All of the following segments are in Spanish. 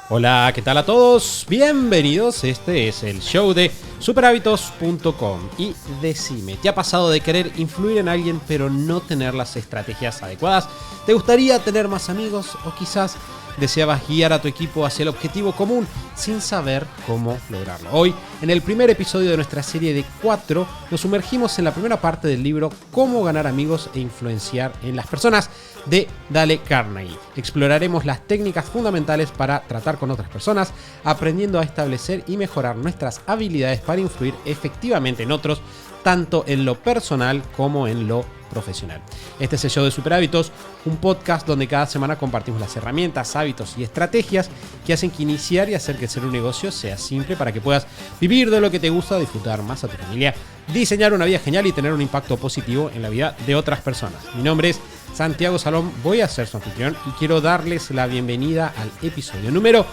Hola, ¿qué tal a todos? Bienvenidos, este es el show de superhábitos.com. Y decime, ¿te ha pasado de querer influir en alguien pero no tener las estrategias adecuadas? ¿Te gustaría tener más amigos o quizás deseabas guiar a tu equipo hacia el objetivo común sin saber cómo lograrlo? Hoy, en el primer episodio de nuestra serie de 4, nos sumergimos en la primera parte del libro Cómo ganar amigos e influenciar en las personas de Dale Carnegie. Exploraremos las técnicas fundamentales para tratar con otras personas, aprendiendo a establecer y mejorar nuestras habilidades para influir efectivamente en otros, tanto en lo personal como en lo profesional. Este es el show de Super Hábitos, un podcast donde cada semana compartimos las herramientas, hábitos y estrategias que hacen que iniciar y hacer crecer un negocio sea simple para que puedas vivir de lo que te gusta, disfrutar más a tu familia, diseñar una vida genial y tener un impacto positivo en la vida de otras personas. Mi nombre es Santiago Salom, voy a ser su anfitrión y quiero darles la bienvenida al episodio número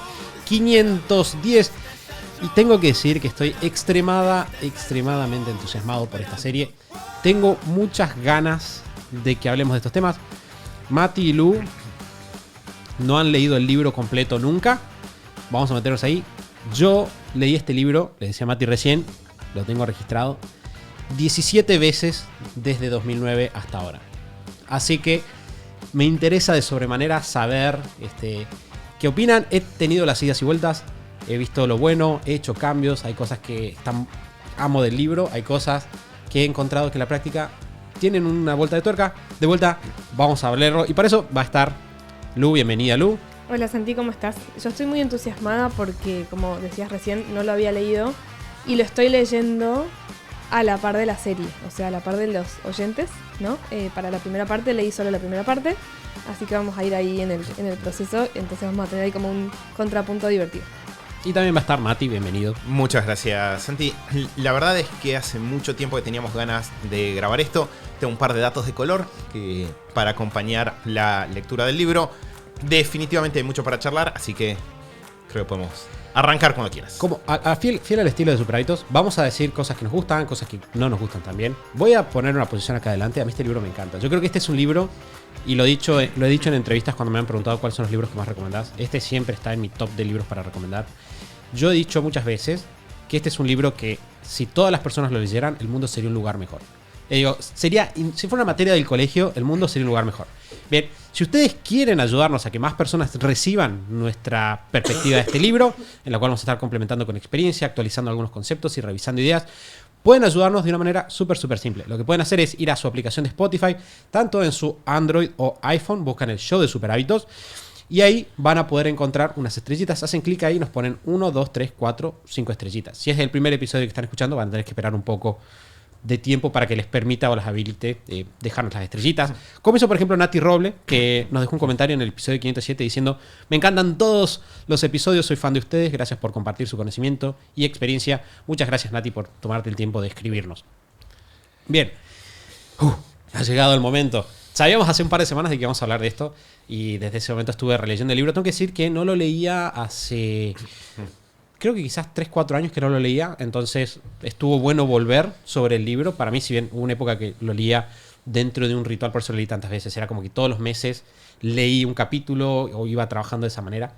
510. Y tengo que decir que estoy extremadamente entusiasmado por esta serie. Tengo muchas ganas de que hablemos de estos temas. Mati y Lu no han leído el libro completo nunca. Vamos a meternos ahí. Yo leí este libro, le decía a Mati recién, lo tengo registrado, 17 veces desde 2009 hasta ahora. Así que me interesa de sobremanera saber qué opinan. He tenido las idas y vueltas. He visto lo bueno, he hecho cambios, hay cosas que amo del libro, hay cosas que he encontrado que en la práctica tienen una vuelta de tuerca. De vuelta, vamos a hablarlo y para eso va a estar Lu. Bienvenida, Lu. Hola Santi, ¿cómo estás? Yo estoy muy entusiasmada porque, como decías recién, no lo había leído y lo estoy leyendo a la par de la serie, o sea, a la par de los oyentes, ¿no? Para la primera parte leí solo la primera parte, así que vamos a ir ahí en el proceso, entonces vamos a tener ahí como un contrapunto divertido. Y también va a estar Mati, bienvenido. Muchas gracias, Santi. La verdad es que hace mucho tiempo que teníamos ganas de grabar esto. Tengo un par de datos de color para acompañar la lectura del libro. Definitivamente hay mucho para charlar, así que creo que podemos arrancar cuando quieras. Como fiel al estilo de Super Hábitos, vamos a decir cosas que nos gustan, cosas que no nos gustan también. Voy a poner una posición acá adelante. A mí este libro me encanta. Yo creo que este es un libro, y lo he dicho en entrevistas cuando me han preguntado cuáles son los libros que más recomendás. Este siempre está en mi top de libros para recomendar. Yo he dicho muchas veces que este es un libro que, si todas las personas lo leyeran, el mundo sería un lugar mejor. Si fuera una materia del colegio, el mundo sería un lugar mejor. Bien, si ustedes quieren ayudarnos a que más personas reciban nuestra perspectiva de este libro, en la cual vamos a estar complementando con experiencia, actualizando algunos conceptos y revisando ideas, pueden ayudarnos de una manera súper simple. Lo que pueden hacer es ir a su aplicación de Spotify, tanto en su Android o iPhone, buscan el show de Super Hábitos, y ahí van a poder encontrar unas estrellitas. Hacen clic ahí y nos ponen 1, 2, 3, 4, 5 estrellitas. Si es el primer episodio que están escuchando, van a tener que esperar un poco de tiempo para que les permita o les habilite dejarnos las estrellitas. Como hizo, por ejemplo, Nati Roble, que nos dejó un comentario en el episodio 507 diciendo: me encantan todos los episodios, soy fan de ustedes, gracias por compartir su conocimiento y experiencia. Muchas gracias, Nati, por tomarte el tiempo de escribirnos. Bien, ha llegado el momento. Sabíamos hace un par de semanas de que íbamos a hablar de esto y desde ese momento estuve releyendo el libro. Tengo que decir que no lo leía hace, creo que quizás 3-4 años que no lo leía, entonces estuvo bueno volver sobre el libro. Para mí, si bien hubo una época que lo leía dentro de un ritual, por eso lo leí tantas veces, era como que todos los meses leí un capítulo o iba trabajando de esa manera,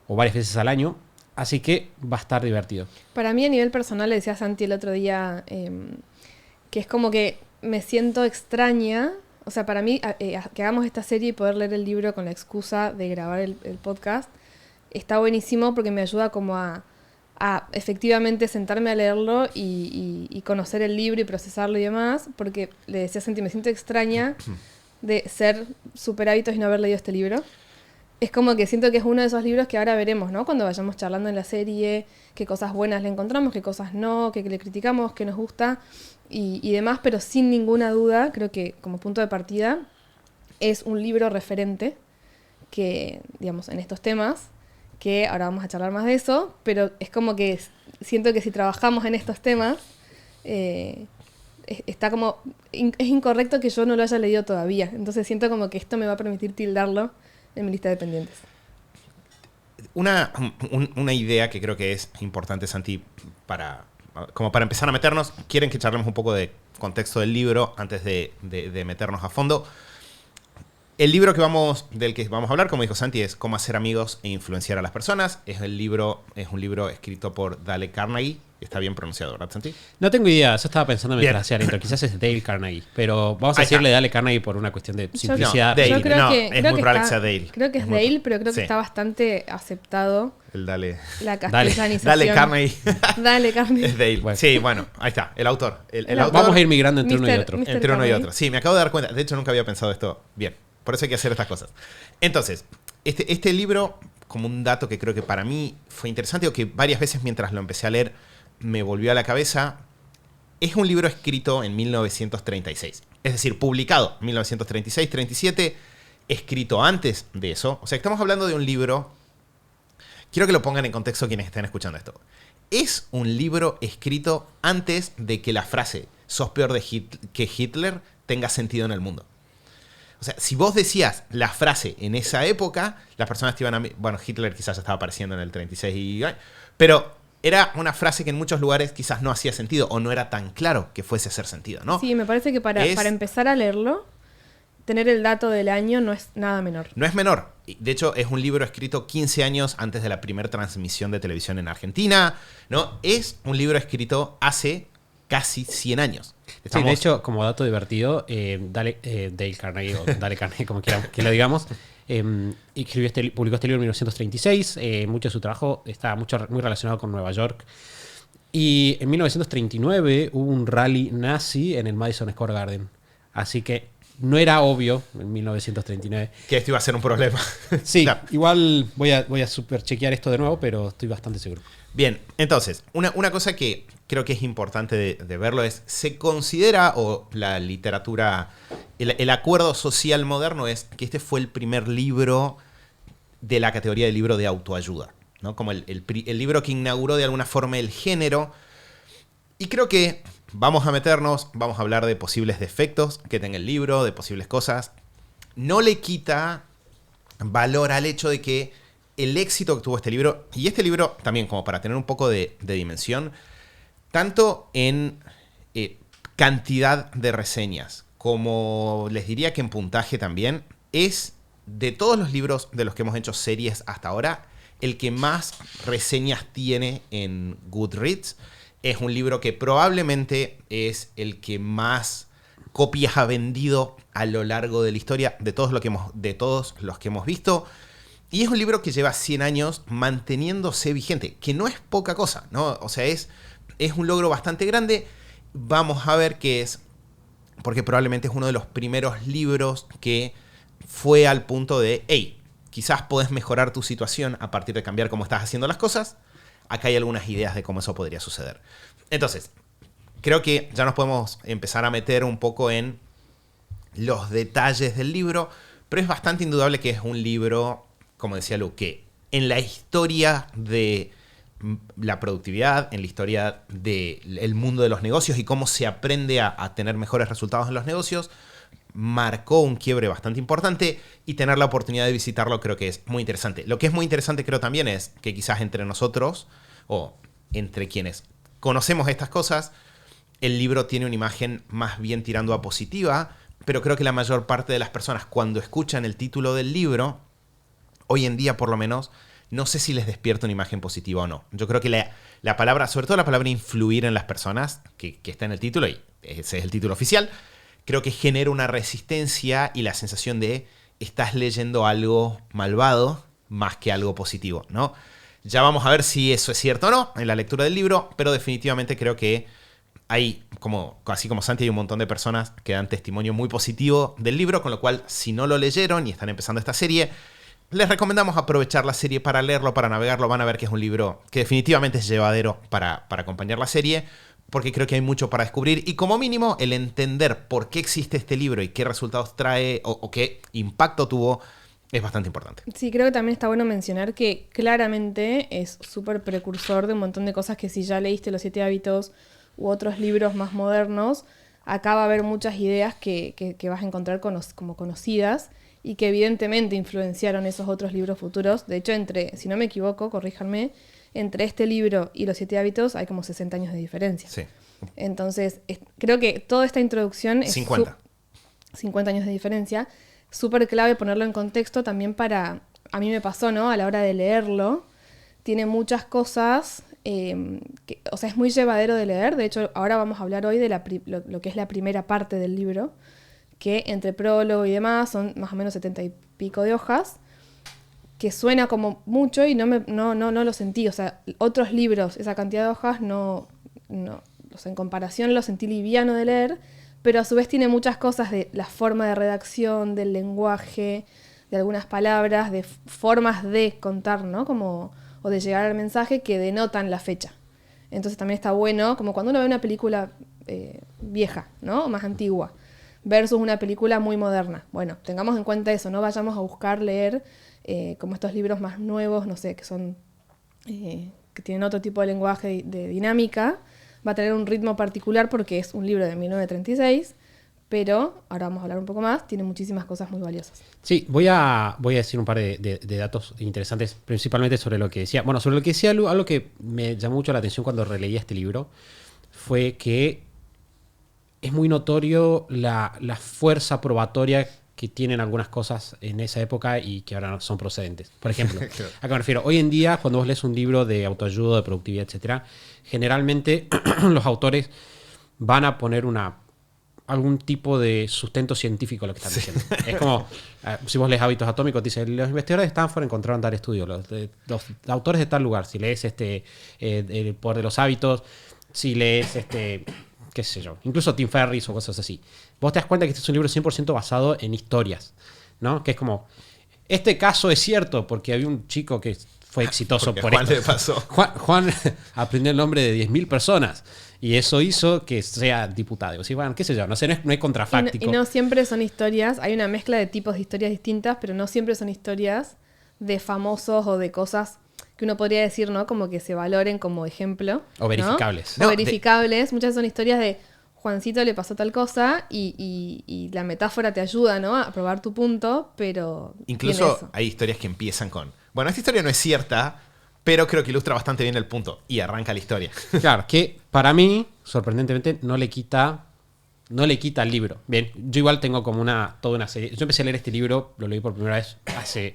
o varias veces al año, así que va a estar divertido. Para mí, a nivel personal, le decía a Santi el otro día que es como que me siento extraña. O sea, para mí, que hagamos esta serie y poder leer el libro con la excusa de grabar el podcast está buenísimo porque me ayuda como a efectivamente sentarme a leerlo y conocer el libro y procesarlo y demás, porque le decía a Santi, me siento extraña de ser Super Hábitos y no haber leído este libro. Es como que siento que es uno de esos libros que ahora veremos, ¿no? Cuando vayamos charlando en la serie, qué cosas buenas le encontramos, qué cosas no, qué le criticamos, qué nos gusta y demás, pero sin ninguna duda, creo que como punto de partida es un libro referente que, digamos, en estos temas, que ahora vamos a charlar más de eso, pero es como que siento que si trabajamos en estos temas, está como, es incorrecto que yo no lo haya leído todavía, entonces siento como que esto me va a permitir tildarlo en mi lista de pendientes. Una idea que creo que es importante, Santi, como para empezar a meternos. ¿Quieren que charlemos un poco de contexto del libro antes de meternos a fondo? El libro del que vamos a hablar, como dijo Santi, es Cómo hacer amigos e influenciar a las personas. Es un libro escrito por Dale Carnegie. Está bien pronunciado, ¿verdad, Santi? No tengo idea, yo estaba pensando mientras Bien. hacía el intro. Quizás es Dale Carnegie, pero vamos a Ahí decirle está. Dale Carnegie por una cuestión de Yo- simplicidad. Dale. Yo creo No, que, es creo muy que probable está- que sea Dale. Creo que es Es muy- Dale, pero creo que sí. está bastante aceptado El Dale. la castellanización. Dale Carnegie. Dale, Carnegie. Es Dale. Bueno. Sí, bueno, ahí está. El autor. El autor. Vamos a ir migrando entre uno y Mr. otro. Mr. Entre uno y Carnegie. otro. Sí, me acabo de dar cuenta. De hecho, nunca había pensado esto bien. Por eso hay que hacer estas cosas. Entonces, este libro, como un dato que creo que para mí fue interesante, o que varias veces mientras lo empecé a leer me volvió a la cabeza, es un libro escrito en 1936. Es decir, publicado en 1936-37, escrito antes de eso. O sea, estamos hablando de un libro... Quiero que lo pongan en contexto quienes estén escuchando esto. Es un libro escrito antes de que la frase "sos peor que Hitler" tenga sentido en el mundo. O sea, si vos decías la frase en esa época, las personas te iban a... Bueno, Hitler quizás ya estaba apareciendo en el 36, pero era una frase que en muchos lugares quizás no hacía sentido o no era tan claro que fuese a hacer sentido, ¿no? Sí, me parece que para empezar a leerlo, tener el dato del año no es nada menor. No es menor. De hecho, es un libro escrito 15 años antes de la primera transmisión de televisión en Argentina, ¿no? Es un libro escrito hace casi 100 años. Sí, de hecho, como dato divertido, Dale Carnegie, o Dale Carnegie, como quieran que lo digamos, publicó este libro en 1936. Mucho de su trabajo está muy relacionado con Nueva York. Y en 1939 hubo un rally nazi en el Madison Square Garden. Así que no era obvio en 1939. que esto iba a ser un problema. Sí, Claro. igual voy a super chequear esto de nuevo, pero estoy bastante seguro. Bien, entonces, una cosa que creo que es importante de verlo es, se considera, o la literatura, el acuerdo social moderno es que este fue el primer libro de la categoría de libro de autoayuda, ¿no? Como el libro que inauguró de alguna forma el género. Y creo que vamos a hablar de posibles defectos que tenga el libro, de posibles cosas. No le quita valor al hecho de que el éxito que tuvo este libro, y este libro también como para tener un poco de dimensión, tanto en cantidad de reseñas, como les diría que en puntaje también, es de todos los libros de los que hemos hecho series hasta ahora, el que más reseñas tiene en Goodreads. Es un libro que probablemente es el que más copias ha vendido a lo largo de la historia de todos los que hemos visto. Y es un libro que lleva 100 años manteniéndose vigente, que no es poca cosa, ¿no? O sea, es un logro bastante grande. Vamos a ver qué es, porque probablemente es uno de los primeros libros que fue al punto de, hey, quizás podés mejorar tu situación a partir de cambiar cómo estás haciendo las cosas. Acá hay algunas ideas de cómo eso podría suceder. Entonces, creo que ya nos podemos empezar a meter un poco en los detalles del libro, pero es bastante indudable que es un libro, como decía Lu, que en la historia de la productividad, en la historia del mundo de los negocios y cómo se aprende a tener mejores resultados en los negocios, marcó un quiebre bastante importante, y tener la oportunidad de visitarlo creo que es muy interesante. Lo que es muy interesante creo también es que quizás entre nosotros, o entre quienes conocemos estas cosas, el libro tiene una imagen más bien tirando a positiva, pero creo que la mayor parte de las personas cuando escuchan el título del libro, hoy en día por lo menos, no sé si les despierta una imagen positiva o no. Yo creo que la palabra, sobre todo la palabra influir en las personas, que está en el título, y ese es el título oficial, creo que genera una resistencia y la sensación de estás leyendo algo malvado más que algo positivo, ¿no? Ya vamos a ver si eso es cierto o no en la lectura del libro, pero definitivamente creo que hay, así como Santi, hay un montón de personas que dan testimonio muy positivo del libro, con lo cual, si no lo leyeron y están empezando esta serie, les recomendamos aprovechar la serie para leerlo, para navegarlo. Van a ver que es un libro que definitivamente es llevadero para acompañar la serie, porque creo que hay mucho para descubrir, y como mínimo el entender por qué existe este libro y qué resultados trae o qué impacto tuvo es bastante importante. Sí, creo que también está bueno mencionar que claramente es súper precursor de un montón de cosas que si ya leíste Los 7 hábitos u otros libros más modernos, acá va a haber muchas ideas que vas a encontrar como conocidas y que evidentemente influenciaron esos otros libros futuros. De hecho, si no me equivoco, corríjanme, entre este libro y Los 7 hábitos hay como 60 años de diferencia. Sí. Entonces, creo que toda esta introducción es... 50. 50 años de diferencia. súper clave ponerlo en contexto también para, a mí me pasó, ¿no? A la hora de leerlo, tiene muchas cosas, o sea, es muy llevadero de leer. De hecho, ahora vamos a hablar hoy de lo que es la primera parte del libro, que entre prólogo y demás son más o menos 70 y pico de hojas, que suena como mucho y no lo sentí. O sea, otros libros, esa cantidad de hojas, no, o sea, en comparación lo sentí liviano de leer, pero a su vez tiene muchas cosas de la forma de redacción, del lenguaje, de algunas palabras, de formas de contar, ¿no? O de llegar al mensaje que denotan la fecha. Entonces también está bueno, como cuando uno ve una película vieja, ¿no? O más antigua, versus una película muy moderna. Bueno, tengamos en cuenta eso, no vayamos a buscar leer como estos libros más nuevos, no sé, que son que tienen otro tipo de lenguaje de dinámica. Va a tener un ritmo particular porque es un libro de 1936, pero ahora vamos a hablar un poco más, tiene muchísimas cosas muy valiosas. Sí, voy a decir un par de datos interesantes, principalmente sobre lo que decía. Bueno, sobre lo que decía Lu, algo que me llamó mucho la atención cuando releía este libro fue que es muy notorio la fuerza probatoria que tienen algunas cosas en esa época y que ahora no son procedentes. Por ejemplo, Claro. ¿a qué me refiero? Hoy en día, cuando vos lees un libro de autoayuda, de productividad, etcétera, generalmente los autores van a poner algún tipo de sustento científico a lo que están diciendo. Es como, si vos lees Hábitos Atómicos, te dice, los investigadores de Stanford encontraron tal estudio, los autores de tal lugar. Si lees El poder de los hábitos, si lees qué sé yo, incluso Tim Ferriss o cosas así. Vos te das cuenta que este es un libro 100% basado en historias, ¿no? Que es como, este caso es cierto porque había un chico que fue exitoso Porque por Juan esto. le pasó. Juan aprendió el nombre de 10.000 personas y eso hizo que sea diputado. O sea, bueno, qué sé yo, no sé, no hay contrafáctico. Y no siempre son historias, hay una mezcla de tipos de historias distintas, pero no siempre son historias de famosos o de cosas que uno podría decir, ¿no? Como que se valoren como ejemplo. O verificables. ¿No? O verificables. Muchas son historias de Juancito le pasó tal cosa y la metáfora te ayuda, ¿no? A probar tu punto, pero Incluso hay historias que empiezan con, bueno, esta historia no es cierta, pero creo que ilustra bastante bien el punto. Y arranca la historia. Claro, que para mí, sorprendentemente, no le quita al libro. Bien, yo igual tengo como toda una serie. Yo empecé a leer este libro, lo leí por primera vez hace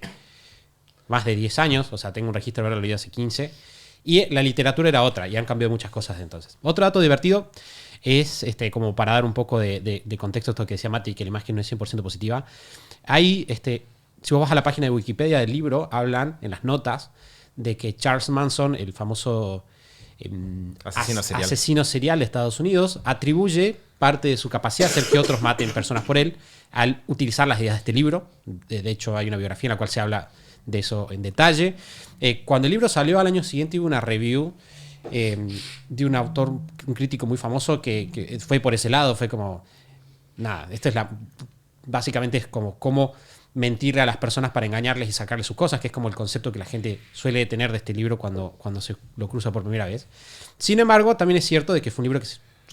más de 10 años, o sea, tengo un registro de haberlo leído hace 15, y la literatura era otra, y han cambiado muchas cosas desde entonces. Otro dato divertido es, como para dar un poco de contexto a esto que decía Mati, que la imagen no es 100% positiva. Hay, si vos vas a la página de Wikipedia del libro, hablan en las notas de que Charles Manson, el famoso asesino serial de Estados Unidos, atribuye parte de su capacidad de hacer que otros maten personas por él al utilizar las ideas de este libro. De hecho, hay una biografía en la cual se habla de eso en detalle. Cuando el libro salió al año siguiente hubo una review de un autor, un crítico muy famoso que fue por ese lado, fue como, nada, básicamente es como cómo mentirle a las personas para engañarles y sacarles sus cosas, que es como el concepto que la gente suele tener de este libro cuando se lo cruza por primera vez. Sin embargo, también es cierto de que fue un libro que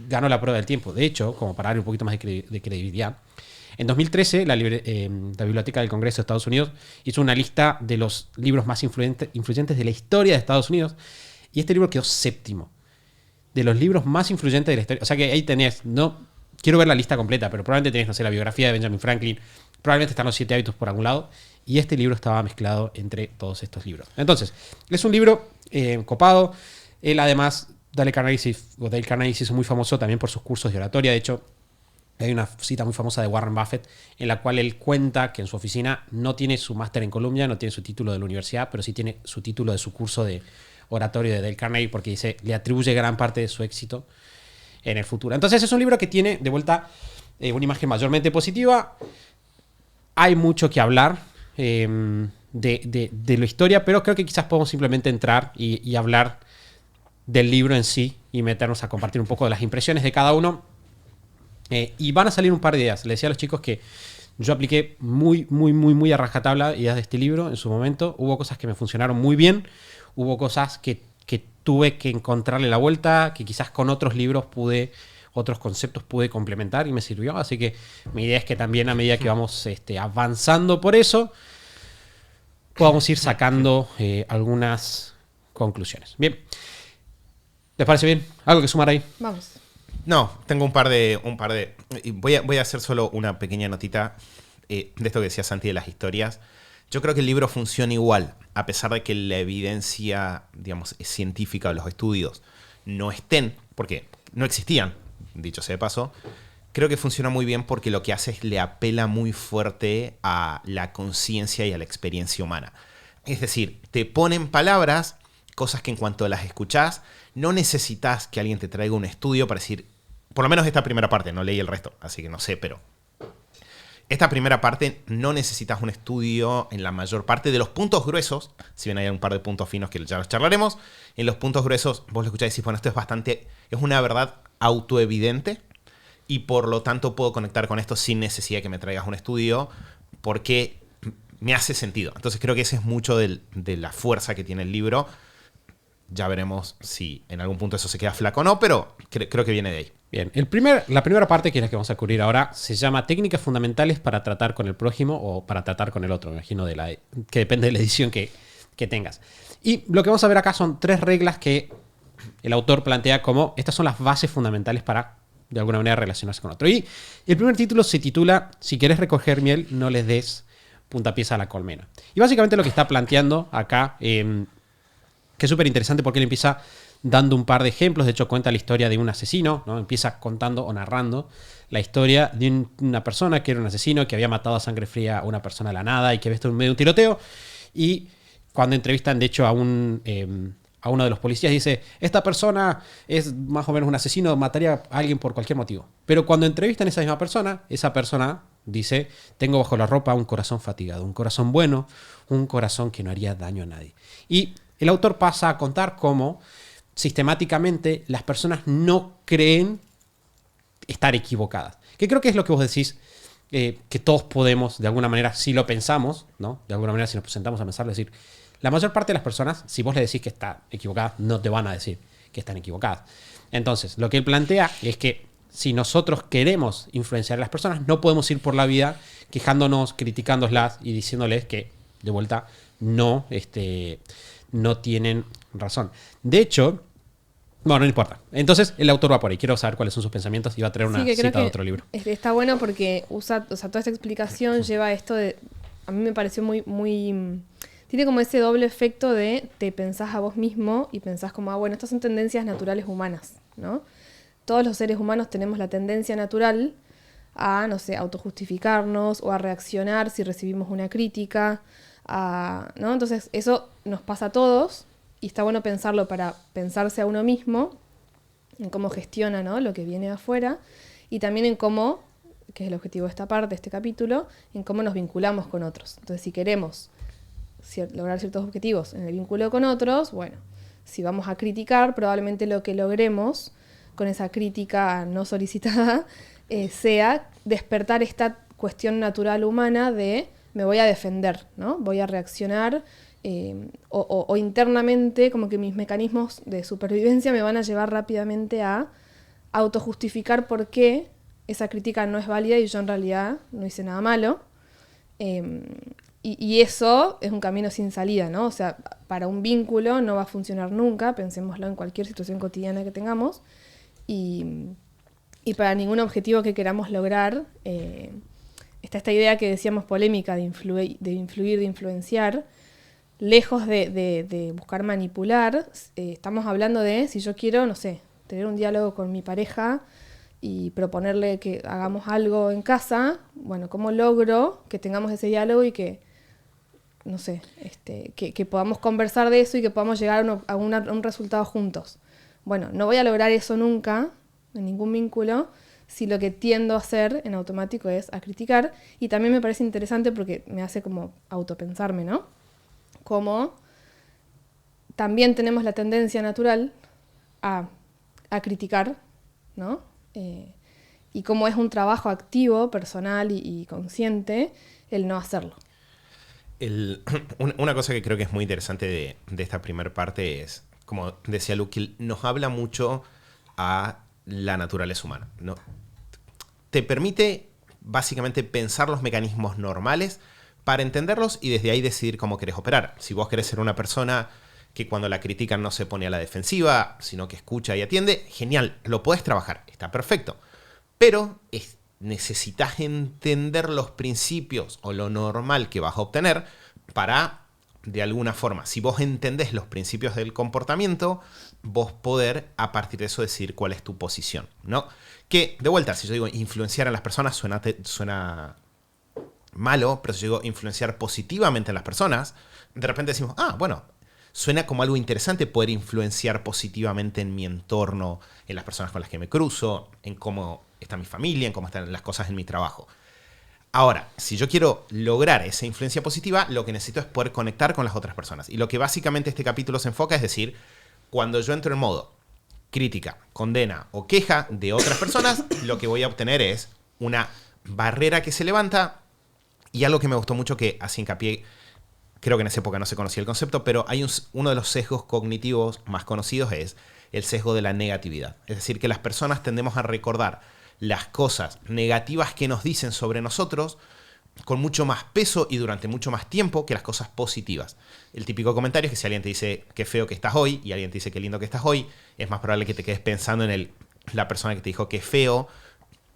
ganó la prueba del tiempo. De hecho, como para darle un poquito más de credibilidad, en 2013 la Biblioteca del Congreso de Estados Unidos hizo una lista de los libros más influyentes de la historia de Estados Unidos, y este libro quedó séptimo de los libros más influyentes de la historia. O sea que ahí tenés, no quiero ver la lista completa, pero probablemente tenés, no sé, la biografía de Benjamin Franklin, probablemente están los 7 hábitos por algún lado, y este libro estaba mezclado entre todos estos libros. Entonces, es un libro copado. Él además, Dale Carnegie se hizo muy famoso también por sus cursos de oratoria. De hecho, hay una cita muy famosa de Warren Buffett en la cual él cuenta que en su oficina no tiene su máster en Columbia, no tiene su título de la universidad, pero sí tiene su título de su curso de oratorio de Dale Carnegie, porque dice, le atribuye gran parte de su éxito en el futuro. Entonces es un libro que tiene de vuelta una imagen mayormente positiva. Hay mucho que hablar de la historia, pero creo que quizás podemos simplemente entrar y hablar del libro en sí y meternos a compartir un poco de las impresiones de cada uno. Y van a salir un par de ideas. Le decía a los chicos que yo apliqué muy a rajatabla ideas de este libro en su momento. Hubo cosas que me funcionaron muy bien. Hubo cosas que tuve que encontrarle la vuelta, que quizás con otros libros otros conceptos pude complementar y me sirvió. Así que mi idea es que también a medida que vamos avanzando por eso, podamos ir sacando algunas conclusiones. Bien. ¿Les parece bien? ¿Algo que sumar ahí? Vamos. No, tengo un par de. Voy a hacer solo una pequeña notita. de esto que decía Santi de las historias, yo creo que el libro funciona igual, a pesar de que la evidencia, digamos, científica o los estudios no estén, porque no existían, dicho sea de paso. Creo que funciona muy bien porque lo que hace es le apela muy fuerte a la conciencia y a la experiencia humana. Es decir, te ponen palabras, cosas que en cuanto las escuchás, no necesitas que alguien te traiga un estudio para decir, por lo menos esta primera parte, no leí el resto, así que no sé, pero esta primera parte no necesitas un estudio en la mayor parte de los puntos gruesos, si bien hay un par de puntos finos que ya los charlaremos, en los puntos gruesos vos lo escuchás y decís, bueno, esto es una verdad autoevidente y por lo tanto puedo conectar con esto sin necesidad de que me traigas un estudio porque me hace sentido. Entonces creo que ese es mucho de la fuerza que tiene el libro. Ya veremos si en algún punto eso se queda flaco o no, pero creo que viene de ahí. Bien, la primera parte, que es la que vamos a cubrir ahora, se llama Técnicas fundamentales para tratar con el prójimo o para tratar con el otro, me imagino, que depende de la edición que tengas. Y lo que vamos a ver acá son 3 reglas que el autor plantea como estas son las bases fundamentales para, de alguna manera, relacionarse con otro. Y el primer título se titula Si querés recoger miel, no les des puntapiés a la colmena. Y básicamente lo que está planteando acá, que es súper interesante porque él empieza dando un par de ejemplos. De hecho, cuenta la historia de un asesino, ¿no? Empieza contando o narrando la historia de una persona que era un asesino, que había matado a sangre fría a una persona de la nada y que había estado en medio de un tiroteo. Y cuando entrevistan, de hecho, a uno de los policías, dice, esta persona es más o menos un asesino, mataría a alguien por cualquier motivo. Pero cuando entrevistan a esa persona dice, tengo bajo la ropa un corazón fatigado, un corazón bueno, un corazón que no haría daño a nadie. Y el autor pasa a contar cómo sistemáticamente las personas no creen estar equivocadas. Que creo que es lo que vos decís, que todos podemos, de alguna manera, si lo pensamos, ¿no? De alguna manera, si nos sentamos a pensarlo, decir, la mayor parte de las personas, si vos le decís que está equivocada, no te van a decir que están equivocadas. Entonces, lo que él plantea es que si nosotros queremos influenciar a las personas, no podemos ir por la vida quejándonos, criticándolas y diciéndoles que, de vuelta, no tienen razón. De hecho, bueno, no importa. Entonces, el autor va por ahí. Quiero saber cuáles son sus pensamientos y va a traer una cita de otro libro. Está bueno porque usa, o sea, toda esta explicación lleva esto de... A mí me pareció muy... Tiene como ese doble efecto de te pensás a vos mismo y pensás como, bueno, estas son tendencias naturales humanas, ¿no? Todos los seres humanos tenemos la tendencia natural a, no sé, autojustificarnos o a reaccionar si recibimos una crítica, ¿no? Entonces, eso nos pasa a todos y está bueno pensarlo para pensarse a uno mismo, en cómo gestiona, ¿no?, lo que viene de afuera y también en cómo, que es el objetivo de esta parte, de este capítulo, en cómo nos vinculamos con otros. Entonces, si queremos lograr ciertos objetivos en el vínculo con otros, bueno, si vamos a criticar, probablemente lo que logremos con esa crítica no solicitada sea despertar esta cuestión natural humana de me voy a defender, ¿no? Voy a reaccionar o internamente como que mis mecanismos de supervivencia me van a llevar rápidamente a autojustificar por qué esa crítica no es válida y yo en realidad no hice nada malo. Y eso es un camino sin salida, ¿no? O sea, para un vínculo no va a funcionar nunca, pensémoslo en cualquier situación cotidiana que tengamos, y para ningún objetivo que queramos lograr, está esta idea que decíamos polémica de influir, de influenciar, lejos de buscar manipular, estamos hablando de, si yo quiero, no sé, tener un diálogo con mi pareja y proponerle que hagamos algo en casa, bueno, ¿cómo logro que tengamos ese diálogo y que no sé, que podamos conversar de eso y que podamos llegar a un resultado juntos? Bueno, no voy a lograr eso nunca, en ningún vínculo, si lo que tiendo a hacer en automático es a criticar. Y también me parece interesante porque me hace como autopensarme, ¿no? Como también tenemos la tendencia natural a criticar, ¿no? Y como es un trabajo activo, personal y consciente, el no hacerlo. Una cosa que creo que es muy interesante de esta primera parte es, como decía Luke, nos habla mucho a la naturaleza humana, ¿no? Te permite básicamente pensar los mecanismos normales para entenderlos y desde ahí decidir cómo querés operar. Si vos querés ser una persona que cuando la critican no se pone a la defensiva, sino que escucha y atiende, genial, lo podés trabajar, está perfecto. Pero necesitas entender los principios o lo normal que vas a obtener para, de alguna forma, si vos entendés los principios del comportamiento, vos poder a partir de eso decidir cuál es tu posición, ¿no? Que, de vuelta, si yo digo influenciar a las personas suena malo, pero si yo digo influenciar positivamente a las personas, de repente decimos, bueno, suena como algo interesante poder influenciar positivamente en mi entorno, en las personas con las que me cruzo, en cómo está mi familia, en cómo están las cosas en mi trabajo. Ahora, si yo quiero lograr esa influencia positiva, lo que necesito es poder conectar con las otras personas. Y lo que básicamente este capítulo se enfoca es decir, cuando yo entro en modo crítica, condena o queja de otras personas, lo que voy a obtener es una barrera que se levanta. Y algo que me gustó mucho, que hace hincapié, creo que en esa época no se conocía el concepto, pero hay uno de los sesgos cognitivos más conocidos es el sesgo de la negatividad. Es decir, que las personas tendemos a recordar las cosas negativas que nos dicen sobre nosotros con mucho más peso y durante mucho más tiempo que las cosas positivas. El típico comentario es que si alguien te dice qué feo que estás hoy y alguien te dice qué lindo que estás hoy, es más probable que te quedes pensando en la persona que te dijo qué feo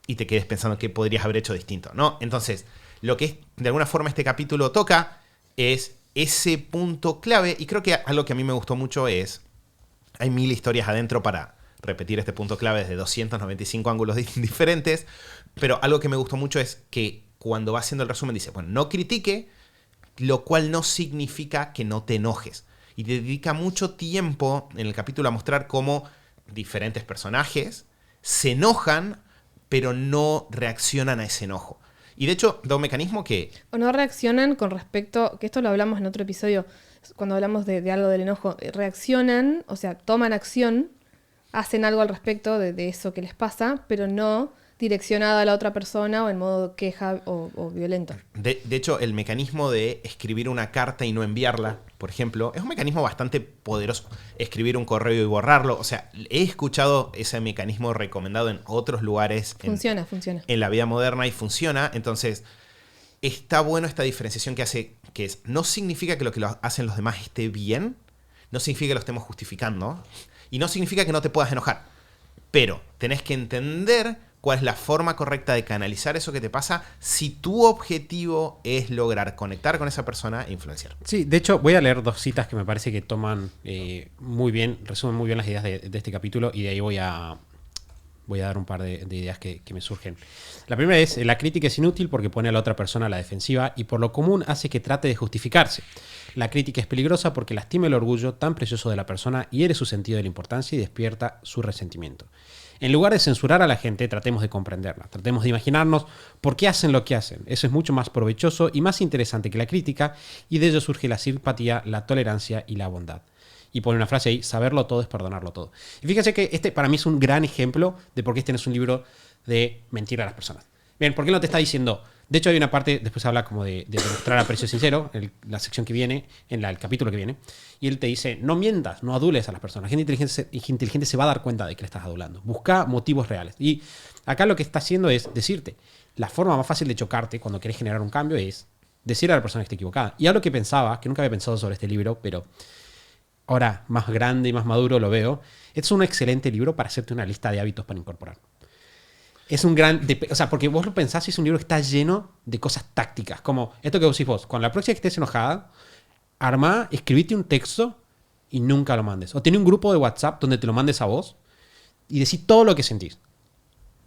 y te quedes pensando qué podrías haber hecho distinto, ¿no? Entonces, lo que de alguna forma este capítulo toca es ese punto clave, y creo que algo que a mí me gustó mucho es, hay 1000 historias adentro para repetir este punto clave desde 295 ángulos diferentes, pero algo que me gustó mucho es que cuando va haciendo el resumen dice, bueno, no critique, lo cual no significa que no te enojes. Y dedica mucho tiempo en el capítulo a mostrar cómo diferentes personajes se enojan, pero no reaccionan a ese enojo. Y de hecho, da un mecanismo que... O no reaccionan con respecto, que esto lo hablamos en otro episodio, cuando hablamos de algo del enojo, reaccionan, o sea, toman acción, hacen algo al respecto de eso que les pasa, pero no direccionado a la otra persona o en modo queja o violento. De hecho, el mecanismo de escribir una carta y no enviarla, por ejemplo, es un mecanismo bastante poderoso. Escribir un correo y borrarlo. O sea, he escuchado ese mecanismo recomendado en otros lugares. Funciona. En la vida moderna y funciona. Entonces, está bueno esta diferenciación que hace, que es, no significa que lo que hacen los demás esté bien, no significa que lo estemos justificando, y no significa que no te puedas enojar. Pero tenés que entender cuál es la forma correcta de canalizar eso que te pasa si tu objetivo es lograr conectar con esa persona e influenciar. Sí, de hecho voy a leer 2 citas que me parece que toman muy bien, resumen muy bien las ideas de este capítulo, y de ahí voy a dar un par de ideas que me surgen. La primera es, la crítica es inútil porque pone a la otra persona a la defensiva y por lo común hace que trate de justificarse. La crítica es peligrosa porque lastima el orgullo tan precioso de la persona, hiere su sentido de la importancia y despierta su resentimiento. En lugar de censurar a la gente, tratemos de comprenderla. Tratemos de imaginarnos por qué hacen lo que hacen. Eso es mucho más provechoso y más interesante que la crítica, y de ello surge la simpatía, la tolerancia y la bondad. Y pone una frase ahí, saberlo todo es perdonarlo todo. Y fíjense que este para mí es un gran ejemplo de por qué este no es un libro de mentir a las personas. Bien, ¿por qué no te está diciendo? De hecho hay una parte, después habla como de demostrar aprecio sincero, la sección que viene, el capítulo que viene, y él te dice, no mientas, no adules a las personas. La gente inteligente se va a dar cuenta de que le estás adulando. Busca motivos reales. Y acá lo que está haciendo es decirte, la forma más fácil de chocarte cuando querés generar un cambio es decir a la persona que está equivocada. Y algo que pensaba, que nunca había pensado sobre este libro, pero ahora más grande y más maduro lo veo, es un excelente libro para hacerte una lista de hábitos para incorporar. Es un gran... o sea, porque vos lo pensás y es un libro que está lleno de cosas tácticas. Como esto que decís vos. Con la próxima que estés enojada, escribite un texto y nunca lo mandes. O tiene un grupo de WhatsApp donde te lo mandes a vos y decís todo lo que sentís.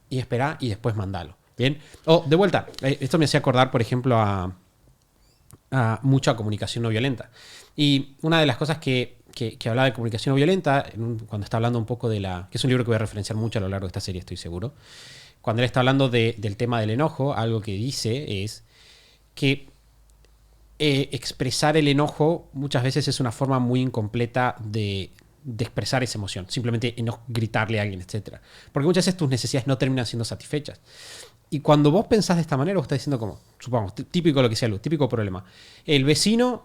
Y esperá y después mandalo. ¿Bien? O, de vuelta, esto me hacía acordar, por ejemplo, a mucha comunicación no violenta. Y una de las cosas que hablaba de comunicación no violenta, cuando está hablando un poco de que es un libro que voy a referenciar mucho a lo largo de esta serie, estoy seguro. Cuando él está hablando del tema del enojo, algo que dice es que expresar el enojo muchas veces es una forma muy incompleta de expresar esa emoción. Simplemente gritarle a alguien, etc. Porque muchas veces tus necesidades no terminan siendo satisfechas. Y cuando vos pensás de esta manera, vos estás diciendo como, supongamos, típico lo que sea Luz, típico problema. El vecino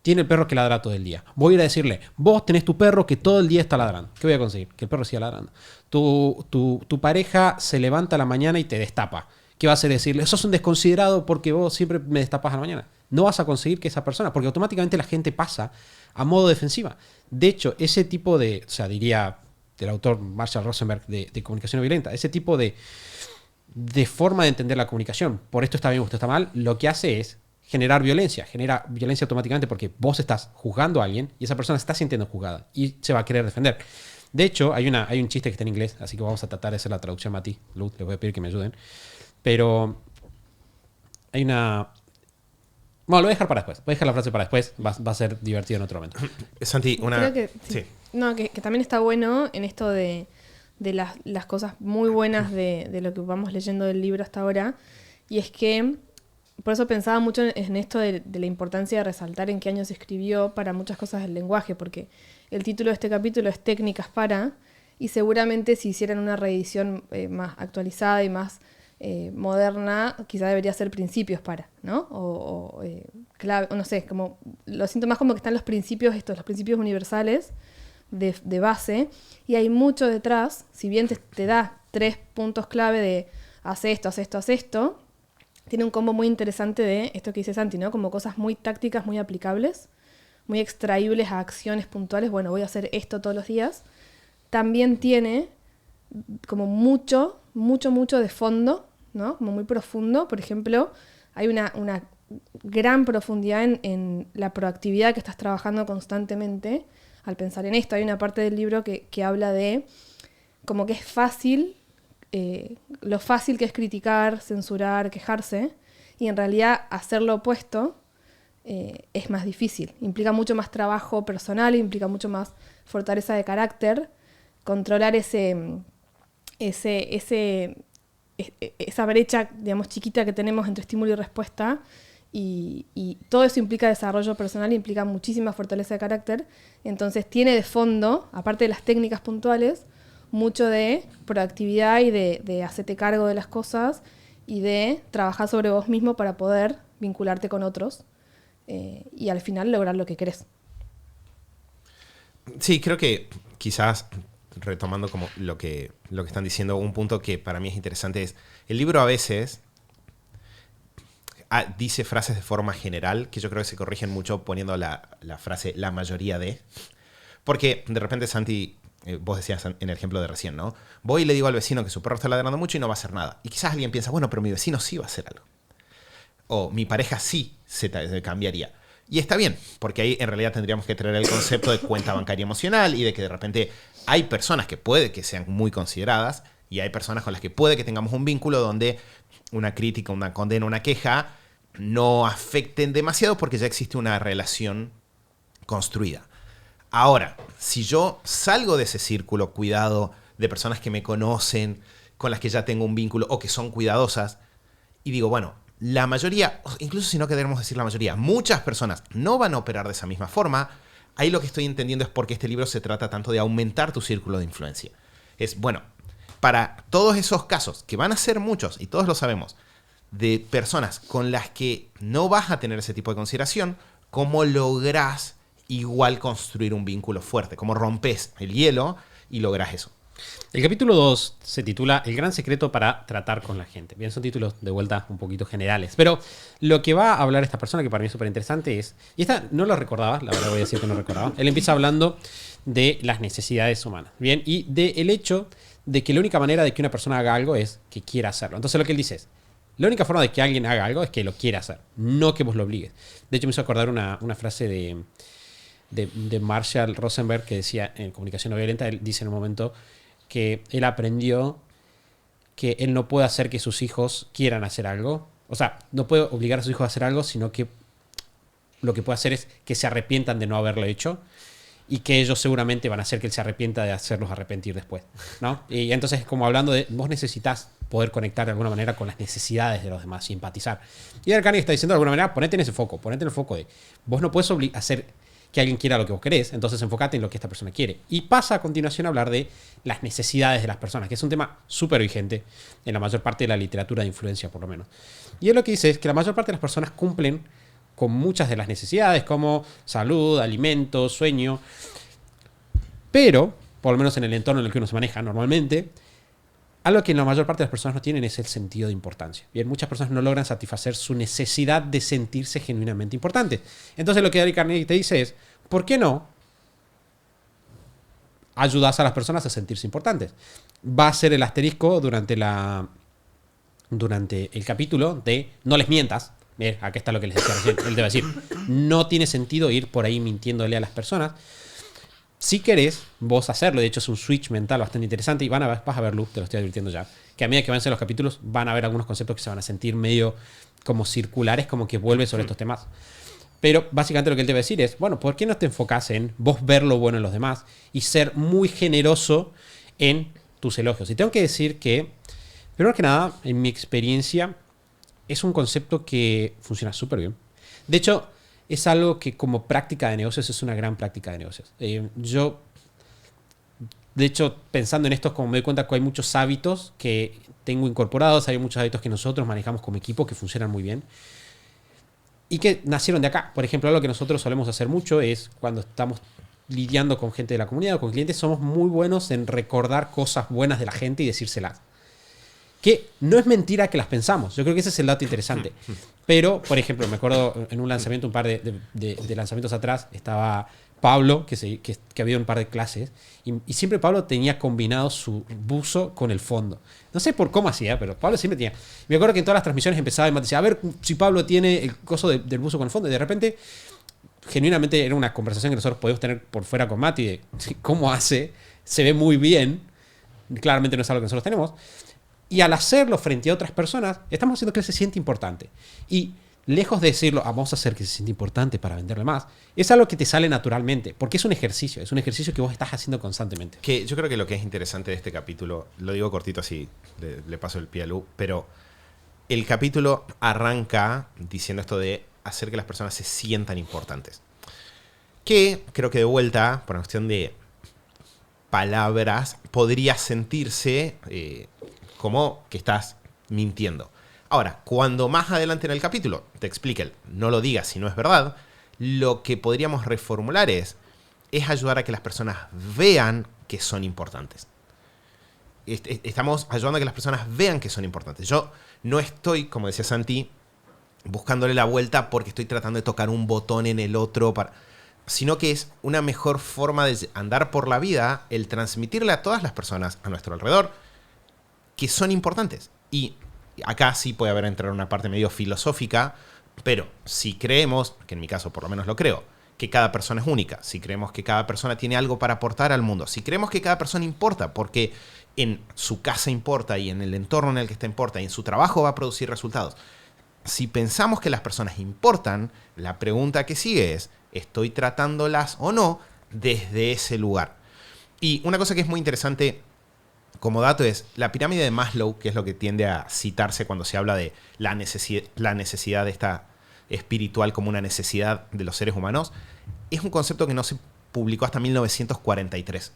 tiene el perro que ladra todo el día. Voy a ir a decirle, vos tenés tu perro que todo el día está ladrando. ¿Qué voy a conseguir? Que el perro siga ladrando. Tu pareja se levanta a la mañana y te destapa. ¿Qué vas a hacer? Decirle, sos un desconsiderado porque vos siempre me destapas a la mañana. No vas a conseguir que esa persona, porque automáticamente la gente pasa a modo defensiva. De hecho, ese tipo de, o sea, diría del autor Marshall Rosenberg de comunicación no violenta, ese tipo de de forma de entender la comunicación. Por esto está bien, esto está mal. Lo que hace es generar violencia. Genera violencia automáticamente porque vos estás juzgando a alguien y esa persona se está sintiendo juzgada y se va a querer defender. De hecho, hay un chiste que está en inglés, así que vamos a tratar de hacer la traducción, Mati. Luz, les voy a pedir que me ayuden. Pero hay una... Bueno, lo voy a dejar para después. Voy a dejar la frase para después. Va a ser divertido en otro momento. Santi, Creo que sí. No, que también está bueno en esto de las cosas muy buenas de lo que vamos leyendo del libro hasta ahora. Y es que, por eso pensaba mucho en esto de la importancia de resaltar en qué año se escribió para muchas cosas del lenguaje, porque el título de este capítulo es Técnicas para, y seguramente si hicieran una reedición más actualizada y más moderna, quizá debería ser Principios para, ¿no? O clave, o no sé, como lo siento más como que están los principios los principios universales de base, y hay mucho detrás. Si bien te da 3 puntos clave de haz esto, haz esto, haz esto, tiene un combo muy interesante de esto que dice Santi, ¿no? Como cosas muy tácticas, muy aplicables, muy extraíbles a acciones puntuales. Bueno, voy a hacer esto todos los días. También tiene como mucho de fondo, ¿no? Como muy profundo. Por ejemplo, hay una gran profundidad en la proactividad que estás trabajando constantemente al pensar en esto. Hay una parte del libro que habla de como que es fácil, lo fácil que es criticar, censurar, quejarse, y en realidad hacer lo opuesto es más difícil. Implica mucho más trabajo personal, implica mucho más fortaleza de carácter, controlar esa brecha, digamos, chiquita que tenemos entre estímulo y respuesta, y todo eso implica desarrollo personal, implica muchísima fortaleza de carácter. Entonces tiene de fondo, aparte de las técnicas puntuales, mucho de proactividad y de hacerte cargo de las cosas y de trabajar sobre vos mismo para poder vincularte con otros y al final lograr lo que querés. Sí, creo que quizás retomando como lo que están diciendo, un punto que para mí es interesante es, el libro a veces dice frases de forma general que yo creo que se corrigen mucho poniendo la frase la mayoría de, porque de repente Santi, vos decías en el ejemplo de recién, ¿no? Voy y le digo al vecino que su perro está ladrando mucho y no va a hacer nada. Y quizás alguien piensa, bueno, pero mi vecino sí va a hacer algo. O mi pareja sí se cambiaría. Y está bien, porque ahí en realidad tendríamos que traer el concepto de cuenta bancaria emocional y de que de repente hay personas que puede que sean muy consideradas y hay personas con las que puede que tengamos un vínculo donde una crítica, una condena, una queja no afecten demasiado porque ya existe una relación construida. Ahora, si yo salgo de ese círculo cuidado de personas que me conocen, con las que ya tengo un vínculo o que son cuidadosas, y digo, bueno, la mayoría, incluso si no queremos decir la mayoría, muchas personas no van a operar de esa misma forma, ahí lo que estoy entendiendo es por qué este libro se trata tanto de aumentar tu círculo de influencia. Es, bueno, para todos esos casos, que van a ser muchos, y todos lo sabemos, de personas con las que no vas a tener ese tipo de consideración, ¿cómo lográs igual construir un vínculo fuerte? ¿Cómo rompes el hielo y lográs eso? El capítulo 2 se titula El gran secreto para tratar con la gente. Bien, son títulos de vuelta un poquito generales. Pero lo que va a hablar esta persona, que para mí es súper interesante, es... Y esta no lo recordaba, la verdad voy a decir que no recordaba. Él empieza hablando de las necesidades humanas. Bien, y del hecho de que la única manera de que una persona haga algo es que quiera hacerlo. Entonces lo que él dice es, la única forma de que alguien haga algo es que lo quiera hacer, no que vos lo obligues. De hecho me hizo acordar una frase de Marshall Rosenberg que decía en Comunicación No Violenta, él dice en un momento que él aprendió que él no puede hacer que sus hijos quieran hacer algo. O sea, no puede obligar a sus hijos a hacer algo, sino que lo que puede hacer es que se arrepientan de no haberlo hecho y que ellos seguramente van a hacer que él se arrepienta de hacerlos arrepentir después, ¿no? Y entonces, como hablando de, vos necesitas poder conectar de alguna manera con las necesidades de los demás y empatizar. Y Dale Carnegie está diciendo de alguna manera, ponete en el foco de vos no puedes hacer que alguien quiera lo que vos querés, entonces enfócate en lo que esta persona quiere. Y pasa a continuación a hablar de las necesidades de las personas, que es un tema súper vigente en la mayor parte de la literatura de influencia, por lo menos. Y él lo que dice es que la mayor parte de las personas cumplen con muchas de las necesidades, como salud, alimento, sueño, pero, por lo menos en el entorno en el que uno se maneja normalmente, algo que la mayor parte de las personas no tienen es el sentido de importancia. Bien, muchas personas no logran satisfacer su necesidad de sentirse genuinamente importantes. Entonces lo que Dale Carnegie te dice es, ¿por qué no ayudas a las personas a sentirse importantes? Va a ser el asterisco durante la durante el capítulo de no les mientas. Acá está lo que les decía recién. Él te va a decir, no tiene sentido ir por ahí mintiéndole a las personas. Si querés vos hacerlo, de hecho es un switch mental bastante interesante y vas a ver, Lu, te lo estoy advirtiendo ya, que a medida que avancen los capítulos van a haber algunos conceptos que se van a sentir medio como circulares, como que vuelve sobre estos temas. Pero básicamente lo que él te va a decir es, bueno, ¿por qué no te enfocas en vos ver lo bueno en los demás y ser muy generoso en tus elogios? Y tengo que decir que, primero que nada, en mi experiencia, es un concepto que funciona súper bien. De hecho, es algo que como práctica de negocios es una gran práctica de negocios. Yo, de hecho, pensando en esto, como me doy cuenta que hay muchos hábitos que tengo incorporados, hay muchos hábitos que nosotros manejamos como equipo que funcionan muy bien y que nacieron de acá. Por ejemplo, algo que nosotros solemos hacer mucho es cuando estamos lidiando con gente de la comunidad o con clientes, somos muy buenos en recordar cosas buenas de la gente y decírselas. Que no es mentira que las pensamos. Yo creo que ese es el dato interesante. Pero, por ejemplo, me acuerdo en un lanzamiento, un par de lanzamientos atrás, estaba Pablo, que había un par de clases, y siempre Pablo tenía combinado su buzo con el fondo. No sé por cómo hacía, pero Pablo siempre tenía. Me acuerdo que en todas las transmisiones empezaba y me decía, a ver si Pablo tiene el coso del buzo con el fondo. Y de repente, genuinamente, era una conversación que nosotros podíamos tener por fuera con Mati de cómo hace, se ve muy bien. Claramente no es algo que nosotros tenemos. Y al hacerlo frente a otras personas, estamos haciendo que él se siente importante. Y lejos de decirlo, vamos a hacer que se sienta importante para venderle más, es algo que te sale naturalmente, porque es un ejercicio que vos estás haciendo constantemente. Que yo creo que lo que es interesante de este capítulo, lo digo cortito así, le paso el pie a Lu, pero el capítulo arranca diciendo esto de hacer que las personas se sientan importantes. Que creo que de vuelta, por una cuestión de palabras, podría sentirse como que estás mintiendo. Ahora, cuando más adelante en el capítulo te explique el no lo digas si no es verdad, lo que podríamos reformular es ayudar a que las personas vean que son importantes. Estamos ayudando a que las personas vean que son importantes. Yo no estoy, como decía Santi, buscándole la vuelta porque estoy tratando de tocar un botón en el otro, sino que es una mejor forma de andar por la vida el transmitirle a todas las personas a nuestro alrededor que son importantes. Y acá sí puede haber entrar una parte medio filosófica, pero si creemos, que en mi caso por lo menos lo creo, que cada persona es única, si creemos que cada persona tiene algo para aportar al mundo, si creemos que cada persona importa, porque en su casa importa y en el entorno en el que está importa y en su trabajo va a producir resultados, si pensamos que las personas importan, la pregunta que sigue es, ¿estoy tratándolas o no desde ese lugar? Y una cosa que es muy interesante como dato es la pirámide de Maslow, que es lo que tiende a citarse cuando se habla de la necesidad de esta espiritual como una necesidad de los seres humanos, es un concepto que no se publicó hasta 1943.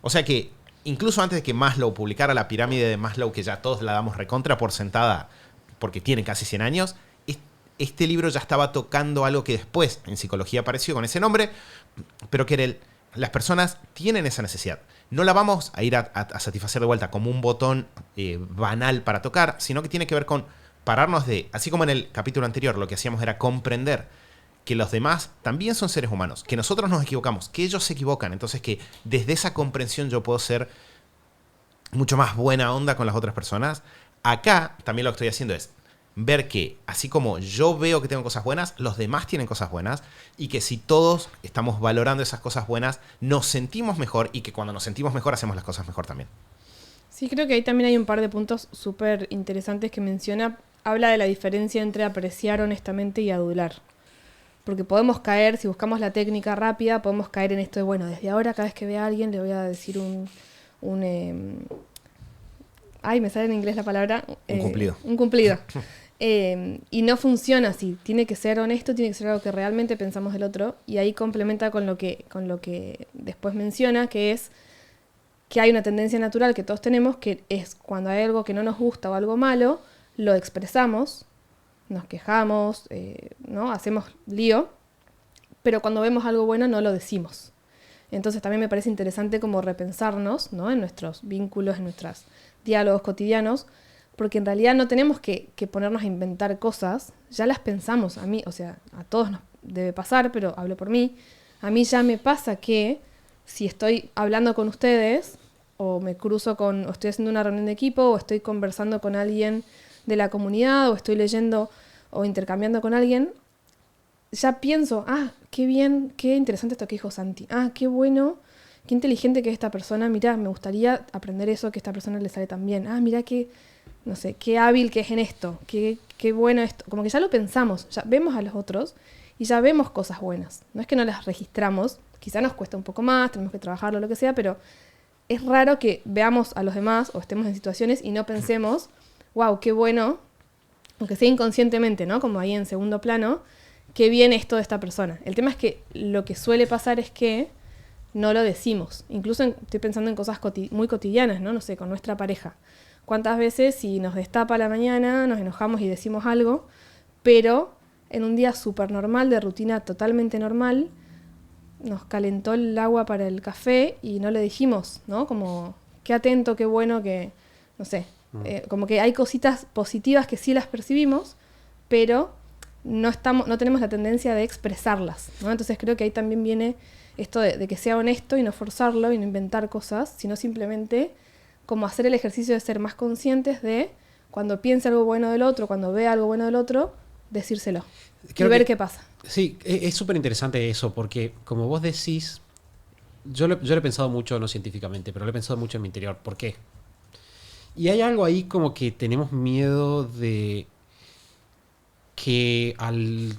O sea que incluso antes de que Maslow publicara la pirámide de Maslow, que ya todos la damos recontra por sentada porque tiene casi 100 años, este libro ya estaba tocando algo que después en psicología apareció con ese nombre, pero que era las personas tienen esa necesidad. No la vamos a ir a satisfacer de vuelta como un botón banal para tocar, sino que tiene que ver con pararnos así como en el capítulo anterior, lo que hacíamos era comprender que los demás también son seres humanos, que nosotros nos equivocamos, que ellos se equivocan. Entonces que desde esa comprensión yo puedo ser mucho más buena onda con las otras personas. Acá también lo que estoy haciendo es ver que así como yo veo que tengo cosas buenas, los demás tienen cosas buenas y que si todos estamos valorando esas cosas buenas, nos sentimos mejor y que cuando nos sentimos mejor hacemos las cosas mejor también. Sí, creo que ahí también hay un par de puntos súper interesantes que menciona. Habla de la diferencia entre apreciar honestamente y adular. Porque podemos caer, si buscamos la técnica rápida, podemos caer en esto de, bueno, desde ahora cada vez que vea a alguien le voy a decir me sale en inglés la palabra. Un cumplido. Un cumplido. Y no funciona así. Tiene que ser honesto, tiene que ser algo que realmente pensamos del otro. Y ahí complementa con lo que después menciona, que es que hay una tendencia natural que todos tenemos, que es cuando hay algo que no nos gusta o algo malo, lo expresamos, nos quejamos, ¿no? Hacemos lío, pero cuando vemos algo bueno no lo decimos. Entonces también me parece interesante como repensarnos, ¿no? En nuestros vínculos, en nuestros diálogos cotidianos, porque en realidad no tenemos que ponernos a inventar cosas, ya las pensamos. A mí, o sea, a todos nos debe pasar, pero hablo por mí. A mí ya me pasa que si estoy hablando con ustedes, o me cruzo o estoy haciendo una reunión de equipo, o estoy conversando con alguien de la comunidad o estoy leyendo o intercambiando con alguien, ya pienso, qué bien, qué interesante esto que dijo Santi. Qué bueno, qué inteligente que es esta persona. Mirá, me gustaría aprender eso que a esta persona le sale tan bien. Mirá qué, no sé, qué hábil que es en esto. Qué bueno esto. Como que ya lo pensamos, ya vemos a los otros y ya vemos cosas buenas. No es que no las registramos, quizá nos cuesta un poco más, tenemos que trabajarlo, lo que sea, pero es raro que veamos a los demás o estemos en situaciones y no pensemos, wow, qué bueno, aunque sea inconscientemente, ¿no? Como ahí en segundo plano, qué bien esto de esta persona. El tema es que lo que suele pasar es que no lo decimos. Incluso estoy pensando en cosas muy cotidianas, ¿no? No sé, con nuestra pareja. ¿Cuántas veces si nos destapa la mañana, nos enojamos y decimos algo, pero en un día súper normal, de rutina totalmente normal, nos calentó el agua para el café y no le dijimos, ¿no? Como, qué atento, qué bueno, que, no sé, como que hay cositas positivas que sí las percibimos, pero no tenemos la tendencia de expresarlas, ¿no? Entonces creo que ahí también viene esto de que sea honesto y no forzarlo y no inventar cosas, sino simplemente como hacer el ejercicio de ser más conscientes de cuando piense algo bueno del otro, cuando vea algo bueno del otro, decírselo y ver qué pasa. Sí, es súper interesante eso, porque como vos decís, yo lo he pensado mucho, no científicamente, pero lo he pensado mucho en mi interior. ¿Por qué? Y hay algo ahí como que tenemos miedo de que al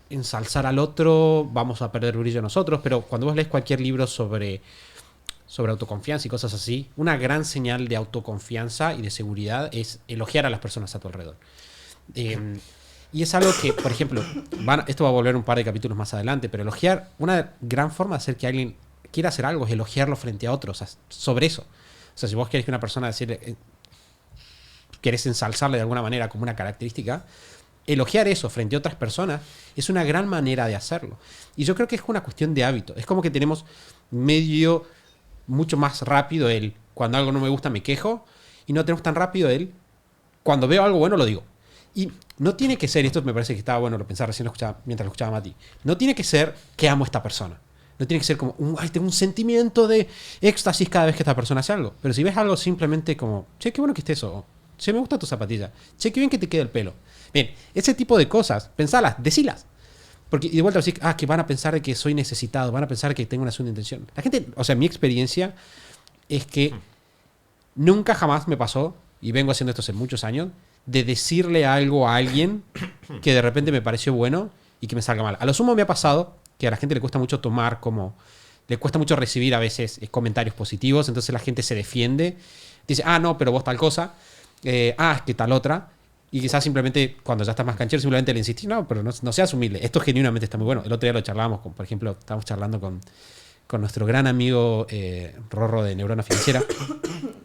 ensalzar al otro vamos a perder brillo nosotros, pero cuando vos lees cualquier libro sobre autoconfianza y cosas así, una gran señal de autoconfianza y de seguridad es elogiar a las personas a tu alrededor. Y es algo que, por ejemplo, esto va a volver un par de capítulos más adelante, pero elogiar, una gran forma de hacer que alguien quiera hacer algo es elogiarlo frente a otros, sobre eso. O sea, si vos querés que una persona querés ensalzarle de alguna manera como una característica, elogiar eso frente a otras personas es una gran manera de hacerlo. Y yo creo que es una cuestión de hábito. Es como que tenemos mucho más rápido cuando algo no me gusta me quejo, y no tenemos tan rápido cuando veo algo bueno lo digo. Y no tiene que ser, esto me parece que estaba bueno, lo pensaba recién mientras lo escuchaba a Mati, no tiene que ser que amo a esta persona. No tiene que ser como, tengo un sentimiento de éxtasis cada vez que esta persona hace algo. Pero si ves algo simplemente como, che, qué bueno que esté eso. Che, me gusta tu zapatilla. Che, qué bien que te queda el pelo. Bien, ese tipo de cosas, pensalas, decilas. Porque y de vuelta decir, que van a pensar de que soy necesitado, van a pensar que tengo una segunda intención. La gente, o sea, mi experiencia es que nunca jamás me pasó, y vengo haciendo esto hace muchos años, de decirle algo a alguien que de repente me pareció bueno y que me salga mal. A lo sumo me ha pasado que a la gente le cuesta mucho le cuesta mucho recibir a veces comentarios positivos, entonces la gente se defiende, dice, no, pero vos tal cosa, es que tal otra, y quizás simplemente cuando ya estás más canchero simplemente le insistís, no, pero no seas humilde, esto genuinamente está muy bueno. El otro día lo charlábamos, por ejemplo, estábamos charlando con nuestro gran amigo Rorro de Neurona Financiera,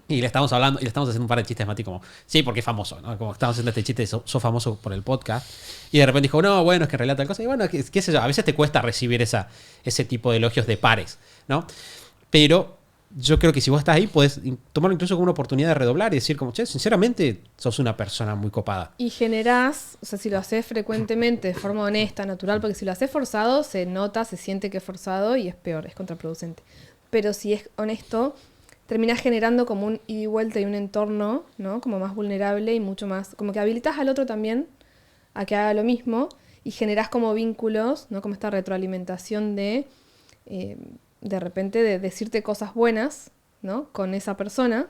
y le estamos hablando, y le estamos haciendo un par de chistes, Mati, como, sí, porque es famoso, ¿no? Como estamos haciendo este chiste de sos famoso por el podcast, y de repente dijo, no, bueno, es que en realidad tal cosa, y bueno, qué sé yo, a veces te cuesta recibir ese tipo de elogios de pares, ¿no? Pero yo creo que si vos estás ahí, podés tomarlo incluso como una oportunidad de redoblar y decir como, che, sinceramente, sos una persona muy copada. Y generás, o sea, si lo haces frecuentemente, de forma honesta, natural, porque si lo haces forzado, se nota, se siente que es forzado y es peor, es contraproducente. Pero si es honesto, terminás generando como un ida y vuelta y un entorno, ¿no? Como más vulnerable y mucho más, como que habilitas al otro también a que haga lo mismo y generás como vínculos, ¿no? Como esta retroalimentación de repente de decirte cosas buenas, ¿no? Con esa persona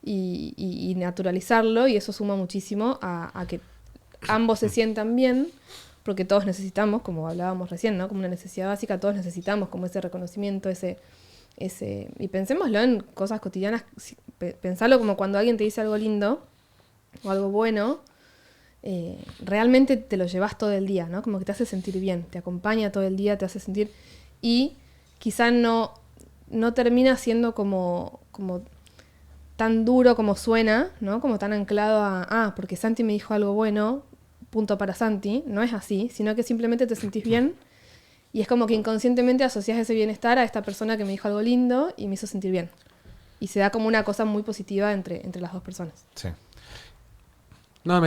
y naturalizarlo, y eso suma muchísimo a que ambos se sientan bien, porque todos necesitamos, como hablábamos recién, ¿no? Como una necesidad básica, todos necesitamos como ese reconocimiento, y pensémoslo en cosas cotidianas, pensalo como cuando alguien te dice algo lindo o algo bueno, realmente te lo llevas todo el día, ¿no? Como que te hace sentir bien, te acompaña todo el día, te hace sentir, y quizá no termina siendo como tan duro como suena, ¿no? Como tan anclado porque Santi me dijo algo bueno, punto para Santi. No es así, sino que simplemente te sentís bien y es como que inconscientemente asocias ese bienestar a esta persona que me dijo algo lindo y me hizo sentir bien. Y se da como una cosa muy positiva entre las dos personas. Sí. No,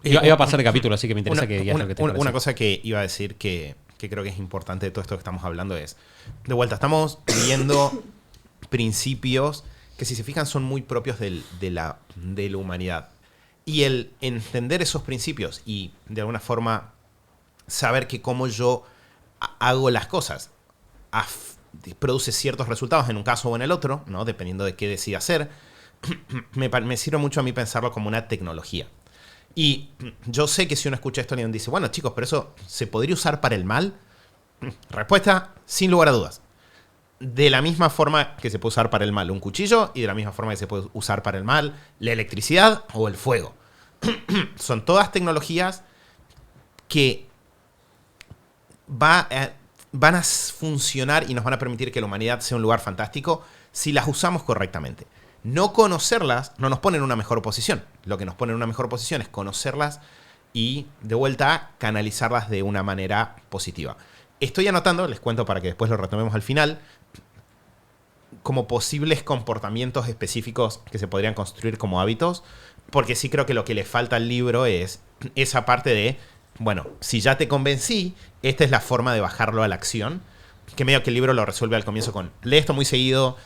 iba a pasar el capítulo, así que me interesa que digas lo que te parece. Una cosa que iba a decir que creo que es importante de todo esto que estamos hablando es, de vuelta, estamos viendo principios que, si se fijan, son muy propios de la humanidad. Y el entender esos principios y de alguna forma saber que cómo yo hago las cosas produce ciertos resultados en un caso o en el otro, ¿no? Dependiendo de qué decida hacer, me sirve mucho a mí pensarlo como una tecnología. Y yo sé que si uno escucha esto, alguien dice, bueno, chicos, pero eso ¿se podría usar para el mal? Respuesta, sin lugar a dudas. De la misma forma que se puede usar para el mal un cuchillo y de la misma forma que se puede usar para el mal la electricidad o el fuego. Son todas tecnologías que van a funcionar y nos van a permitir que la humanidad sea un lugar fantástico si las usamos correctamente. No conocerlas no nos pone en una mejor posición. Lo que nos pone en una mejor posición es conocerlas y, de vuelta, canalizarlas de una manera positiva. Estoy anotando, les cuento para que después lo retomemos al final, como posibles comportamientos específicos que se podrían construir como hábitos, porque sí creo que lo que le falta al libro es esa parte de, bueno, si ya te convencí, esta es la forma de bajarlo a la acción, que medio que el libro lo resuelve al comienzo con, lee esto muy seguido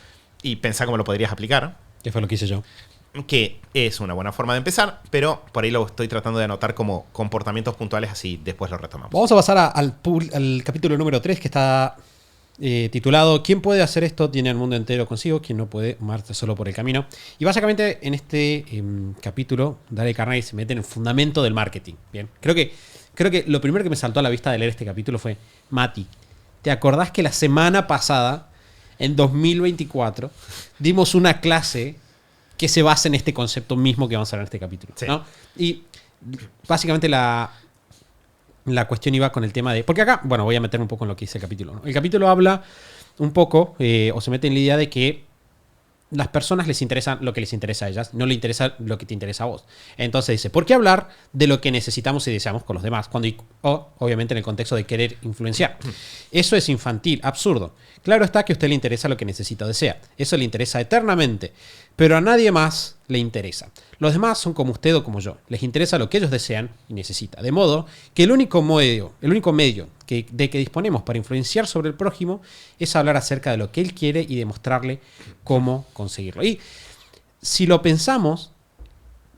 y pensá cómo lo podrías aplicar. Que fue lo que hice yo. Que es una buena forma de empezar, pero por ahí lo estoy tratando de anotar como comportamientos puntuales, así después lo retomamos. Vamos a pasar al capítulo número 3, que está titulado ¿Quién puede hacer esto? Tiene el mundo entero consigo, quien no puede marcha solo por el camino. Y básicamente en este capítulo, Dale Carnegie se mete en el fundamento del marketing. Bien, creo que lo primero que me saltó a la vista de leer este capítulo fue, Mati, ¿te acordás que la semana pasada, en 2024, dimos una clase que se basa en este concepto mismo que vamos a hablar en este capítulo? Sí. ¿No? Y básicamente la cuestión iba con el tema de... Porque acá, bueno, voy a meterme un poco en lo que dice el capítulo, ¿no? El capítulo habla un poco, o se mete en la idea de que las personas les interesa lo que les interesa a ellas, no les interesa lo que te interesa a vos. Entonces dice, ¿por qué hablar de lo que necesitamos y deseamos con los demás? Obviamente en el contexto de querer influenciar. Eso es infantil, absurdo. Claro está que a usted le interesa lo que necesita o desea. Eso le interesa eternamente. Pero a nadie más le interesa. Los demás son como usted o como yo. Les interesa lo que ellos desean y necesitan. De modo que el único medio de que disponemos para influenciar sobre el prójimo es hablar acerca de lo que él quiere y demostrarle cómo conseguirlo. Y si lo pensamos,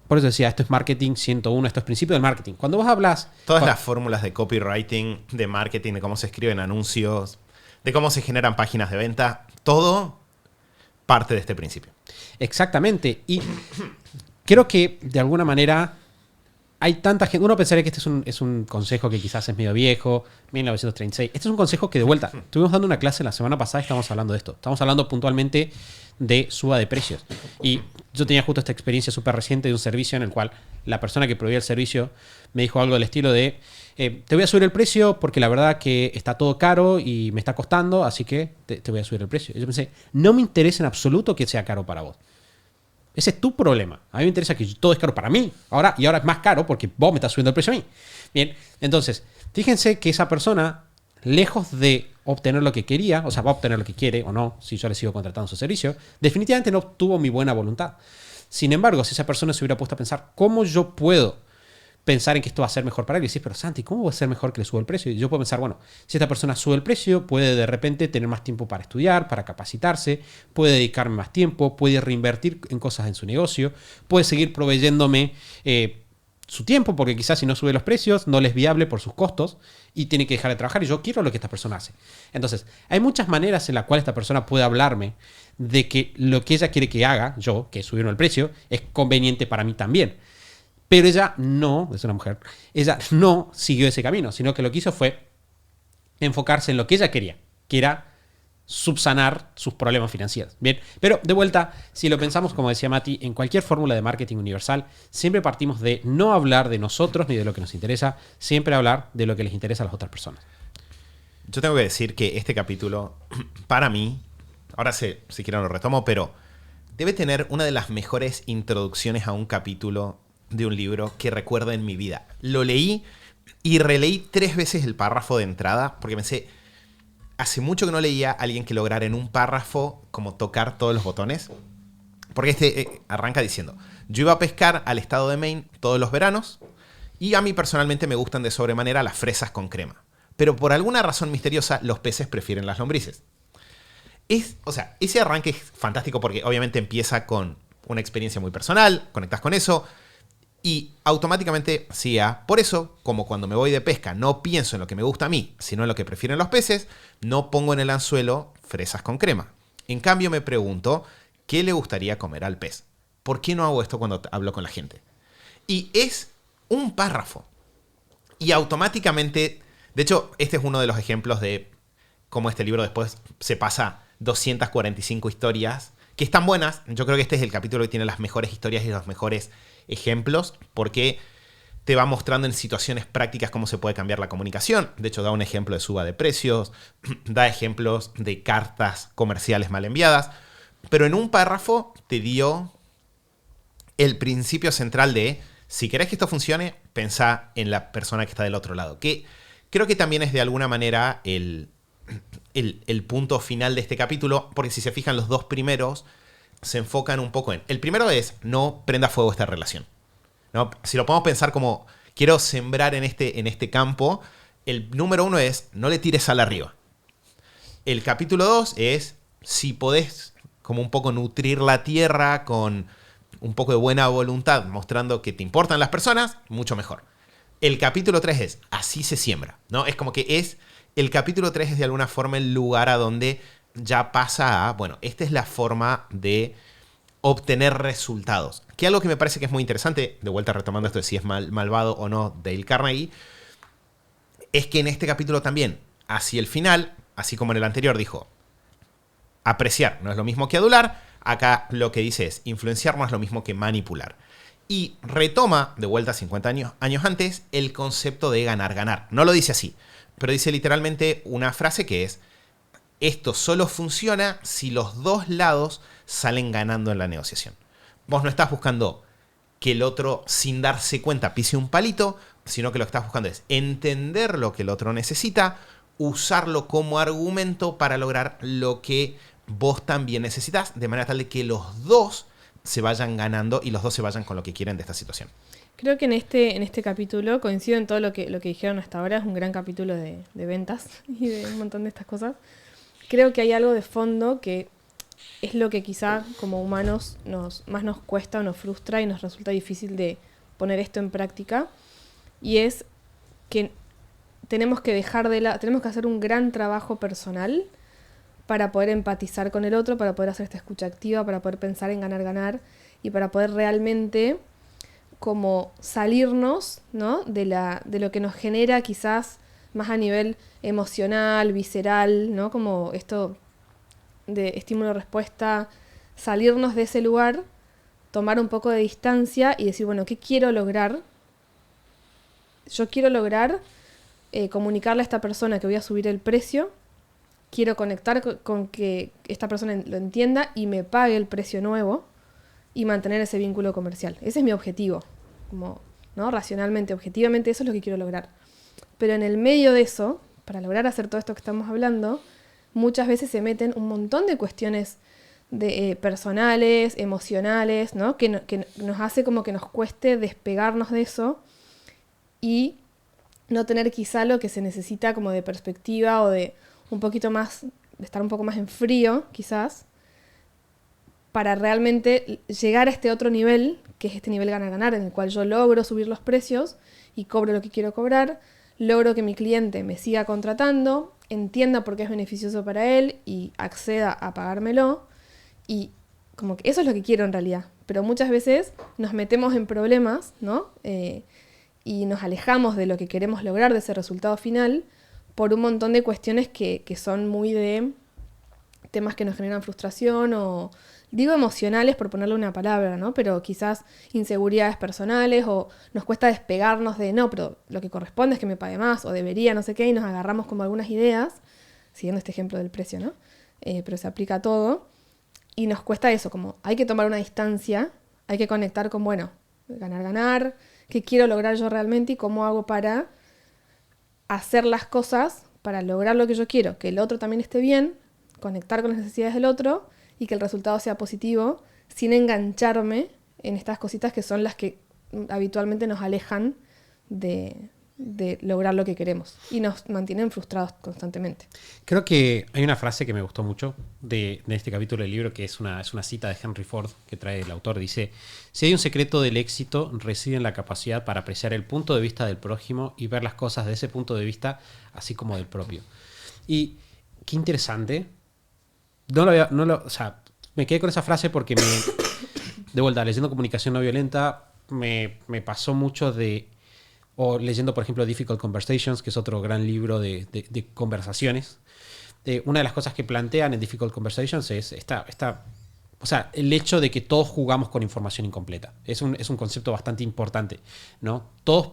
por eso decía, esto es marketing 101, esto es principio del marketing. Cuando vos hablas... Todas las fórmulas de copywriting, de marketing, de cómo se escriben anuncios, de cómo se generan páginas de venta, todo parte de este principio. Exactamente. Y creo que de alguna manera hay tanta gente. Uno pensaría que este es un consejo que quizás es medio viejo, 1936. Este es un consejo que, de vuelta, estuvimos dando una clase la semana pasada y estamos hablando de esto. Estamos hablando puntualmente de suba de precios. Y yo tenía justo esta experiencia súper reciente de un servicio en el cual la persona que proveía el servicio me dijo algo del estilo de te voy a subir el precio porque la verdad que está todo caro y me está costando, así que te voy a subir el precio. Y yo pensé, no me interesa en absoluto que sea caro para vos. Ese es tu problema. A mí me interesa que todo es caro para mí. Ahora es más caro porque vos me estás subiendo el precio a mí. Bien, entonces, fíjense que esa persona, lejos de obtener lo que quería, o sea, va a obtener lo que quiere o no, si yo le sigo contratando su servicio, definitivamente no obtuvo mi buena voluntad. Sin embargo, si esa persona se hubiera puesto a pensar, ¿cómo yo puedo pensar en que esto va a ser mejor para él? Y decís, pero Santi, ¿cómo va a ser mejor que le suba el precio? Y yo puedo pensar, bueno, si esta persona sube el precio, puede de repente tener más tiempo para estudiar, para capacitarse, puede dedicarme más tiempo, puede reinvertir en cosas en su negocio, puede seguir proveyéndome su tiempo, porque quizás si no sube los precios, no le es viable por sus costos y tiene que dejar de trabajar y yo quiero lo que esta persona hace. Entonces, hay muchas maneras en las cuales esta persona puede hablarme de que lo que ella quiere que haga, yo, que subieron el precio, es conveniente para mí también. Pero ella no, es una mujer, ella no siguió ese camino, sino que lo que hizo fue enfocarse en lo que ella quería, que era subsanar sus problemas financieros. Bien, pero de vuelta, si lo pensamos, como decía Mati, en cualquier fórmula de marketing universal, siempre partimos de no hablar de nosotros ni de lo que nos interesa, siempre hablar de lo que les interesa a las otras personas. Yo tengo que decir que este capítulo, para mí, ahora si quieren lo retomo, pero debe tener una de las mejores introducciones a un capítulo de un libro que recuerdo en mi vida. Lo leí y releí 3 veces el párrafo de entrada porque pensé, hace mucho que no leía a alguien que lograra en un párrafo como tocar todos los botones. Porque arranca diciendo, yo iba a pescar al estado de Maine todos los veranos y a mí personalmente me gustan de sobremanera las fresas con crema. Pero por alguna razón misteriosa los peces prefieren las lombrices. Ese arranque es fantástico porque obviamente empieza con una experiencia muy personal, conectas con eso. Y automáticamente siga. Por eso, como cuando me voy de pesca no pienso en lo que me gusta a mí, sino en lo que prefieren los peces, no pongo en el anzuelo fresas con crema. En cambio me pregunto, ¿qué le gustaría comer al pez? ¿Por qué no hago esto cuando hablo con la gente? Y es un párrafo. Y automáticamente, de hecho, este es uno de los ejemplos de cómo este libro después se pasa 245 historias, que están buenas. Yo creo que este es el capítulo que tiene las mejores historias y los mejores ejemplos, porque te va mostrando en situaciones prácticas cómo se puede cambiar la comunicación. De hecho, da un ejemplo de suba de precios, da ejemplos de cartas comerciales mal enviadas, pero en un párrafo te dio el principio central de, si querés que esto funcione, pensá en la persona que está del otro lado, que creo que también es de alguna manera el punto final de este capítulo, porque si se fijan, los dos primeros se enfocan un poco en... El primero es, no prenda fuego esta relación, ¿no? Si lo podemos pensar como, quiero sembrar en este campo, el número 1 es, no le tires sal arriba. El capítulo 2 es, si podés como un poco nutrir la tierra con un poco de buena voluntad, mostrando que te importan las personas, mucho mejor. El capítulo 3 es, así se siembra, ¿no? Es como que el capítulo 3 es de alguna forma el lugar a donde ya pasa a, bueno, esta es la forma de obtener resultados. Que algo que me parece que es muy interesante, de vuelta retomando esto de si es malvado o no Dale Carnegie, es que en este capítulo también, hacia el final, así como en el anterior dijo, apreciar no es lo mismo que adular, acá lo que dice es, influenciar no es lo mismo que manipular. Y retoma, de vuelta 50 años antes, el concepto de ganar-ganar. No lo dice así, pero dice literalmente una frase que es, esto solo funciona si los dos lados salen ganando en la negociación. Vos no estás buscando que el otro, sin darse cuenta, pise un palito, sino que lo que estás buscando es entender lo que el otro necesita, usarlo como argumento para lograr lo que vos también necesitas, de manera tal de que los dos se vayan ganando y los dos se vayan con lo que quieren de esta situación. Creo que en este capítulo coincido en todo lo que dijeron hasta ahora. Es un gran capítulo de ventas y de un montón de estas cosas. Creo que hay algo de fondo que es lo que quizá como humanos más nos cuesta o nos frustra y nos resulta difícil de poner esto en práctica. Y es que tenemos que hacer un gran trabajo personal para poder empatizar con el otro, para poder hacer esta escucha activa, para poder pensar en ganar-ganar y para poder realmente como salirnos, ¿no? de lo que nos genera quizás más a nivel emocional, visceral, ¿no? Como esto de estímulo-respuesta, salirnos de ese lugar, tomar un poco de distancia y decir, bueno, ¿qué quiero lograr? Yo quiero lograr comunicarle a esta persona que voy a subir el precio, quiero conectar con que esta persona lo entienda y me pague el precio nuevo y mantener ese vínculo comercial. Ese es mi objetivo, como, ¿no? Racionalmente, objetivamente, eso es lo que quiero lograr. Pero en el medio de eso, para lograr hacer todo esto que estamos hablando, muchas veces se meten un montón de cuestiones personales, emocionales, ¿no? Que nos hace como que nos cueste despegarnos de eso y no tener quizá lo que se necesita como de perspectiva o de un poquito más, de estar un poco más en frío, quizás, para realmente llegar a este otro nivel, que es este nivel ganar-ganar, en el cual yo logro subir los precios y cobro lo que quiero cobrar, logro que mi cliente me siga contratando, entienda por qué es beneficioso para él y acceda a pagármelo, y como que eso es lo que quiero en realidad. Pero muchas veces nos metemos en problemas, ¿no? Y nos alejamos de lo que queremos lograr, de ese resultado final, por un montón de cuestiones que son muy de temas que nos generan frustración o, digo emocionales por ponerle una palabra, ¿no? Pero quizás inseguridades personales o nos cuesta despegarnos de, no, pero lo que corresponde es que me pague más o debería, no sé qué, y nos agarramos como algunas ideas, siguiendo este ejemplo del precio, ¿no? Pero se aplica a todo y nos cuesta eso, como hay que tomar una distancia, hay que conectar con, bueno, ganar, qué quiero lograr yo realmente y cómo hago para hacer las cosas para lograr lo que yo quiero, que el otro también esté bien, conectar con las necesidades del otro y que el resultado sea positivo, sin engancharme en estas cositas que son las que habitualmente nos alejan de de lograr lo que queremos y nos mantienen frustrados constantemente. Creo que hay una frase que me gustó mucho de este capítulo del libro, que es una cita de Henry Ford que trae el autor. Dice: si hay un secreto del éxito, reside en la capacidad para apreciar el punto de vista del prójimo y ver las cosas de ese punto de vista, así como del propio. Y qué interesante. O sea, me quedé con esa frase porque de vuelta, leyendo Comunicación No Violenta, me pasó mucho o leyendo, por ejemplo, Difficult Conversations, que es otro gran libro de conversaciones. Una de las cosas que plantean en Difficult Conversations es o sea, el hecho de que todos jugamos con información incompleta. Es un concepto bastante importante, ¿no? Todos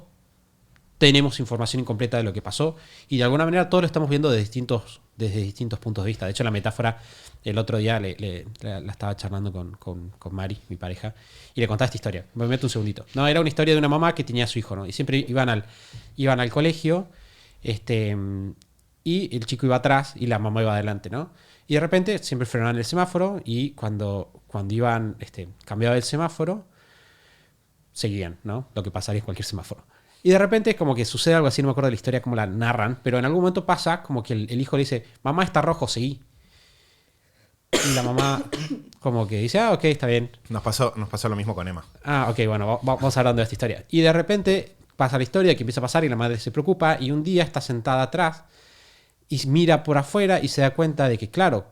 tenemos información incompleta de lo que pasó y de alguna manera todos lo estamos viendo desde distintos puntos de vista. De hecho, la metáfora, el otro día la estaba charlando con Mari, mi pareja, y le contaba esta historia. Me meto un segundito. No, era una historia de una mamá que tenía a su hijo, ¿no? Y siempre iban al colegio, y el chico iba atrás y la mamá iba adelante, ¿no? Y de repente siempre frenaban el semáforo y cuando iban, cambiaba el semáforo, seguían, ¿no? Lo que pasaría en cualquier semáforo. Y de repente es como que sucede algo así, no me acuerdo de la historia cómo la narran, pero en algún momento pasa como que el hijo le dice: mamá, está rojo, seguí. Y la mamá como que dice: ok, está bien. Nos pasó lo mismo con Emma. Ok, bueno, vamos hablando de esta historia. Y de repente pasa la historia que empieza a pasar y la madre se preocupa y un día está sentada atrás y mira por afuera y se da cuenta de que, claro,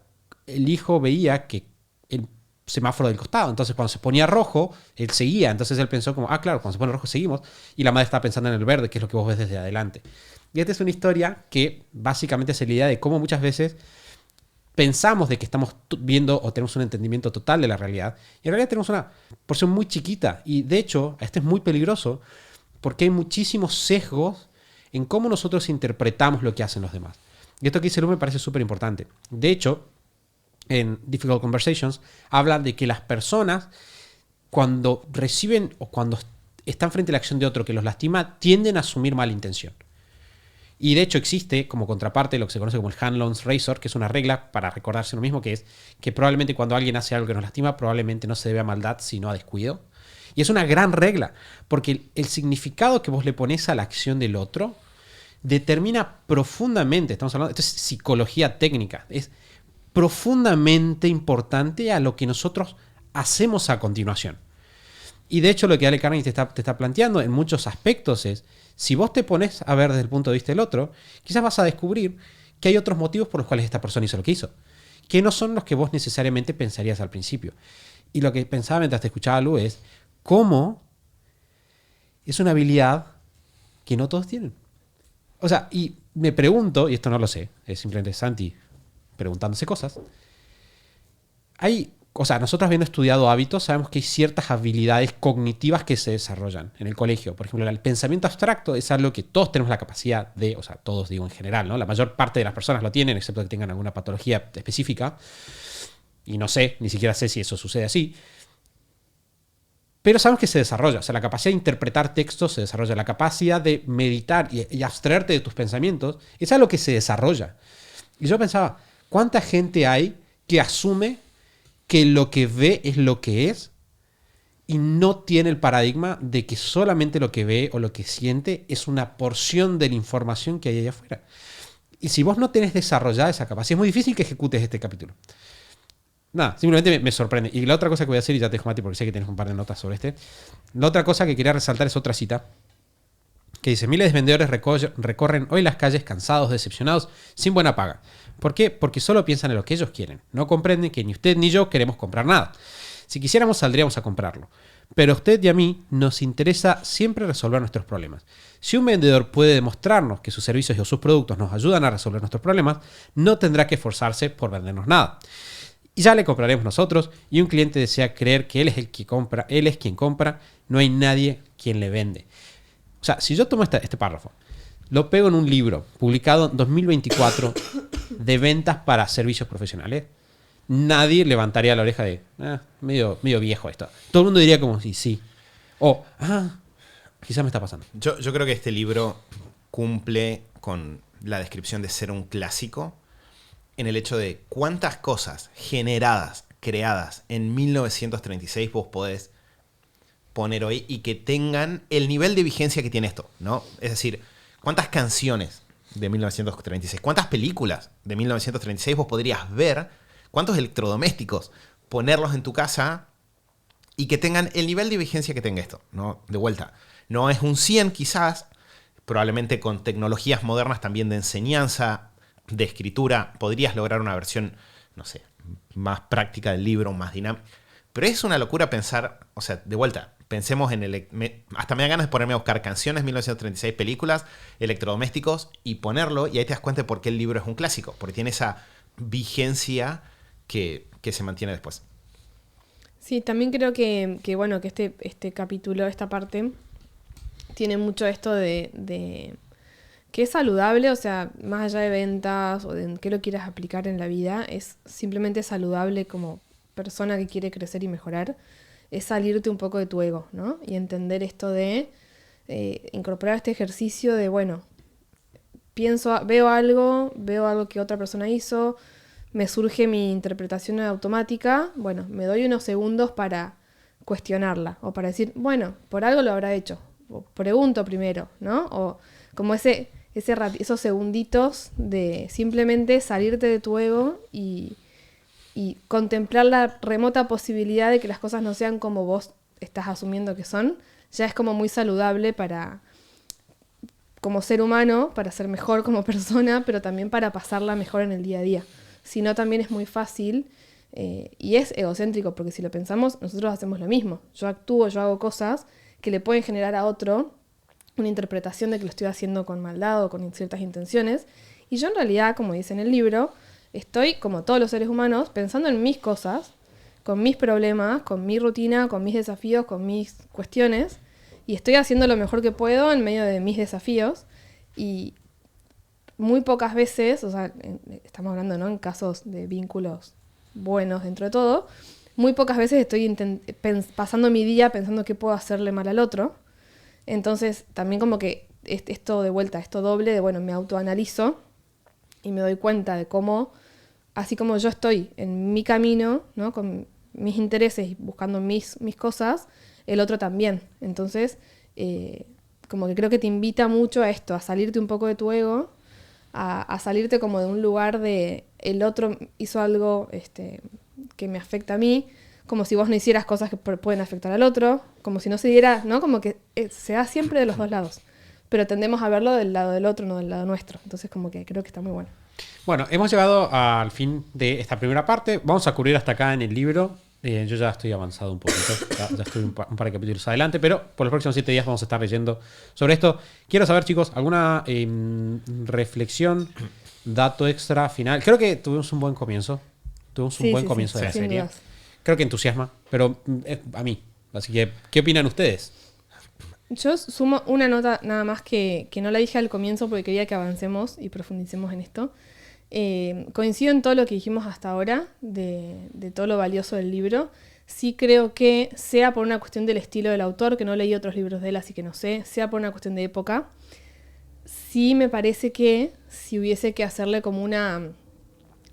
el hijo veía que el semáforo del costado, entonces cuando se ponía rojo, él seguía, entonces él pensó como, claro, cuando se pone rojo seguimos, y la madre está pensando en el verde, que es lo que vos ves desde adelante. Y esta es una historia que básicamente es la idea de cómo muchas veces pensamos de que estamos viendo o tenemos un entendimiento total de la realidad, y en realidad tenemos una porción muy chiquita, y de hecho, este es muy peligroso, porque hay muchísimos sesgos en cómo nosotros interpretamos lo que hacen los demás. Y esto que dice Lu me parece súper importante. De hecho, en Difficult Conversations, hablan de que las personas, cuando reciben o cuando están frente a la acción de otro que los lastima, tienden a asumir mala intención. Y de hecho existe como contraparte lo que se conoce como el Hanlon's Razor, que es una regla para recordarse lo mismo, que es que probablemente cuando alguien hace algo que nos lastima, probablemente no se debe a maldad, sino a descuido. Y es una gran regla, porque el significado que vos le pones a la acción del otro determina profundamente, estamos hablando, esto es psicología técnica, es profundamente importante a lo que nosotros hacemos a continuación. Y de hecho lo que Dale Carnegie te está planteando en muchos aspectos es, si vos te pones a ver desde el punto de vista del otro, quizás vas a descubrir que hay otros motivos por los cuales esta persona hizo lo que hizo, que no son los que vos necesariamente pensarías al principio. Y lo que pensaba mientras te escuchaba, Lu, es cómo es una habilidad que no todos tienen. O sea, y me pregunto, y esto no lo sé, es simplemente Santi preguntándose cosas. Nosotros habiendo estudiado hábitos, sabemos que hay ciertas habilidades cognitivas que se desarrollan en el colegio. Por ejemplo, el pensamiento abstracto es algo que todos tenemos la capacidad de, o sea, todos digo en general, ¿no? La mayor parte de las personas lo tienen, excepto que tengan alguna patología específica. Y no sé, ni siquiera sé si eso sucede así. Pero sabemos que se desarrolla. O sea, la capacidad de interpretar textos se desarrolla. La capacidad de meditar y abstraerte de tus pensamientos es algo que se desarrolla. Y yo pensaba, ¿cuánta gente hay que asume que lo que ve es lo que es y no tiene el paradigma de que solamente lo que ve o lo que siente es una porción de la información que hay allá afuera? Y si vos no tenés desarrollada esa capacidad, es muy difícil que ejecutes este capítulo. Nada, simplemente me sorprende. Y la otra cosa que voy a hacer, y ya te dejo, Mati, porque sé que tienes un par de notas sobre la otra cosa que quería resaltar es otra cita que dice: miles de vendedores recorren hoy las calles cansados, decepcionados, sin buena paga. ¿Por qué? Porque solo piensan en lo que ellos quieren. No comprenden que ni usted ni yo queremos comprar nada. Si quisiéramos, saldríamos a comprarlo. Pero a usted y a mí nos interesa siempre resolver nuestros problemas. Si un vendedor puede demostrarnos que sus servicios o sus productos nos ayudan a resolver nuestros problemas, no tendrá que esforzarse por vendernos nada. Y ya le compraremos nosotros, y un cliente desea creer que él es el que compra, él es quien compra, no hay nadie quien le vende. O sea, si yo tomo este párrafo, lo pego en un libro publicado en 2024 de ventas para servicios profesionales, nadie levantaría la oreja de medio viejo esto. Todo el mundo diría como sí. O, quizás me está pasando. Yo creo que este libro cumple con la descripción de ser un clásico en el hecho de cuántas cosas generadas, creadas en 1936 vos podés poner hoy y que tengan el nivel de vigencia que tiene esto, ¿no? Es decir, ¿Cuántas canciones de 1936? ¿Cuántas películas de 1936 vos podrías ver? ¿Cuántos electrodomésticos ponerlos en tu casa y que tengan el nivel de vigencia que tenga esto? ¿No? De vuelta, no es un 100 quizás, probablemente con tecnologías modernas también de enseñanza, de escritura, podrías lograr una versión, no sé, más práctica del libro, más dinámica. Pero es una locura pensar, o sea, de vuelta, pensemos en hasta me da ganas de ponerme a buscar canciones 1936, películas, electrodomésticos y ponerlo, y ahí te das cuenta de por qué el libro es un clásico, porque tiene esa vigencia que se mantiene después. Sí, también creo que bueno, que este capítulo, esta parte, tiene mucho esto de que es saludable, o sea, más allá de ventas o de en qué lo quieras aplicar en la vida, es simplemente saludable como persona que quiere crecer y mejorar, es salirte un poco de tu ego, ¿no? Y entender esto de incorporar este ejercicio de, bueno, veo algo que otra persona hizo, me surge mi interpretación automática, bueno, me doy unos segundos para cuestionarla o para decir, bueno, por algo lo habrá hecho, o pregunto primero, ¿no? O como esos segunditos de simplemente salirte de tu ego y contemplar la remota posibilidad de que las cosas no sean como vos estás asumiendo que son, ya es como muy saludable como ser humano, para ser mejor como persona, pero también para pasarla mejor en el día a día. Si no, también es muy fácil y es egocéntrico, porque si lo pensamos, nosotros hacemos lo mismo. Yo hago cosas que le pueden generar a otro una interpretación de que lo estoy haciendo con maldad o con ciertas intenciones. Y yo en realidad, como dice en el libro, estoy, como todos los seres humanos, pensando en mis cosas, con mis problemas, con mi rutina, con mis desafíos, con mis cuestiones, y estoy haciendo lo mejor que puedo en medio de mis desafíos. Y muy pocas veces, o sea, estamos hablando, ¿no?, en casos de vínculos buenos dentro de todo, muy pocas veces estoy pasando mi día pensando qué puedo hacerle mal al otro. Entonces, también como que esto de vuelta, esto doble de, bueno, me autoanalizo y me doy cuenta de cómo, así como yo estoy en mi camino, ¿no?, con mis intereses y buscando mis cosas, el otro también. Entonces, como que creo que te invita mucho a esto, a salirte un poco de tu ego, a salirte como de un lugar de el otro hizo algo que me afecta a mí, como si vos no hicieras cosas que pueden afectar al otro, como si no se diera, ¿no? Como que se da siempre de los dos lados, pero tendemos a verlo del lado del otro, no del lado nuestro. Entonces como que creo que está muy bueno. Bueno, hemos llegado al fin de esta primera parte. Vamos a cubrir hasta acá en el libro. Yo ya estoy avanzado un poquito, ya estoy un par de capítulos adelante, pero por los próximos 7 días vamos a estar leyendo sobre esto. Quiero saber, chicos, alguna reflexión, dato extra final. Creo que tuvimos un buen comienzo. Tuvimos un buen comienzo de la serie. Dudas. Creo que entusiasma, pero a mí. Así que, ¿qué opinan ustedes? Yo sumo una nota nada más que no la dije al comienzo porque quería que avancemos y profundicemos en esto. Coincido en todo lo que dijimos hasta ahora, de todo lo valioso del libro. Sí creo que, sea por una cuestión del estilo del autor, que no leí otros libros de él, así que no sé, sea por una cuestión de época, sí me parece que si hubiese que hacerle como una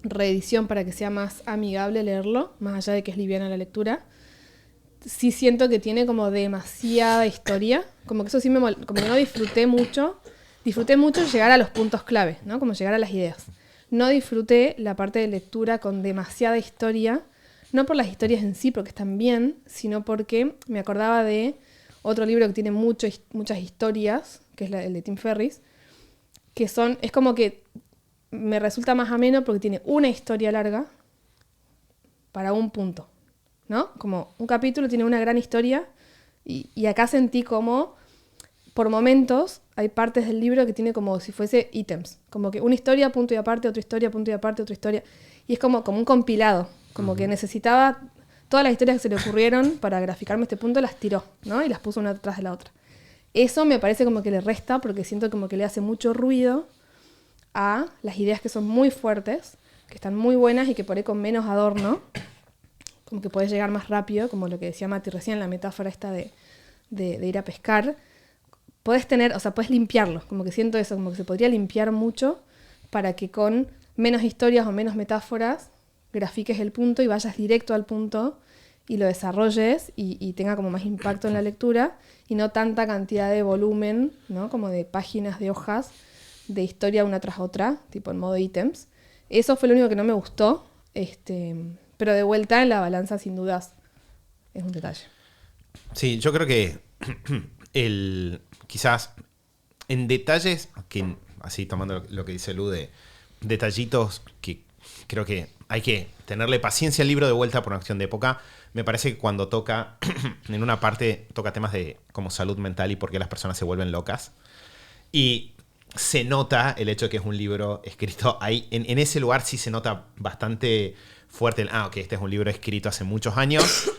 reedición para que sea más amigable leerlo, más allá de que es liviana la lectura, sí siento que tiene como demasiada historia, como que eso sí como que no disfruté mucho llegar a los puntos clave, ¿no? Como llegar a las ideas. No disfruté la parte de lectura con demasiada historia, no por las historias en sí, porque están bien, sino porque me acordaba de otro libro que tiene muchas historias, que es el de Tim Ferriss, que es como que me resulta más ameno porque tiene una historia larga para un punto, ¿no? Como un capítulo tiene una gran historia y acá sentí como, por momentos, hay partes del libro que tiene como si fuese ítems, como que una historia, punto y aparte, otra historia, punto y aparte, otra historia, y es como un compilado, como que necesitaba todas las historias que se le ocurrieron para graficarme este punto, las tiró, ¿no? Y las puso una detrás de la otra. Eso me parece como que le resta, porque siento como que le hace mucho ruido a las ideas que son muy fuertes, que están muy buenas y que por ahí con menos adorno, como que podés llegar más rápido, como lo que decía Mati recién, la metáfora esta de ir a pescar. Podés limpiarlo, como que siento eso, como que se podría limpiar mucho para que con menos historias o menos metáforas grafiques el punto y vayas directo al punto y lo desarrolles y tenga como más impacto en la lectura y no tanta cantidad de volumen, ¿no? Como de páginas, de hojas, de historia una tras otra, tipo en modo ítems. Eso fue lo único que no me gustó, pero de vuelta en la balanza sin dudas es un detalle. Sí, yo creo que quizás en detalles, que así tomando lo que dice Lu, de detallitos que creo que hay que tenerle paciencia al libro de vuelta por una acción de época. Me parece que cuando toca, en una parte toca temas de como salud mental y por qué las personas se vuelven locas. Y se nota el hecho de que es un libro escrito ahí. En ese lugar sí se nota bastante fuerte ok, este es un libro escrito hace muchos años.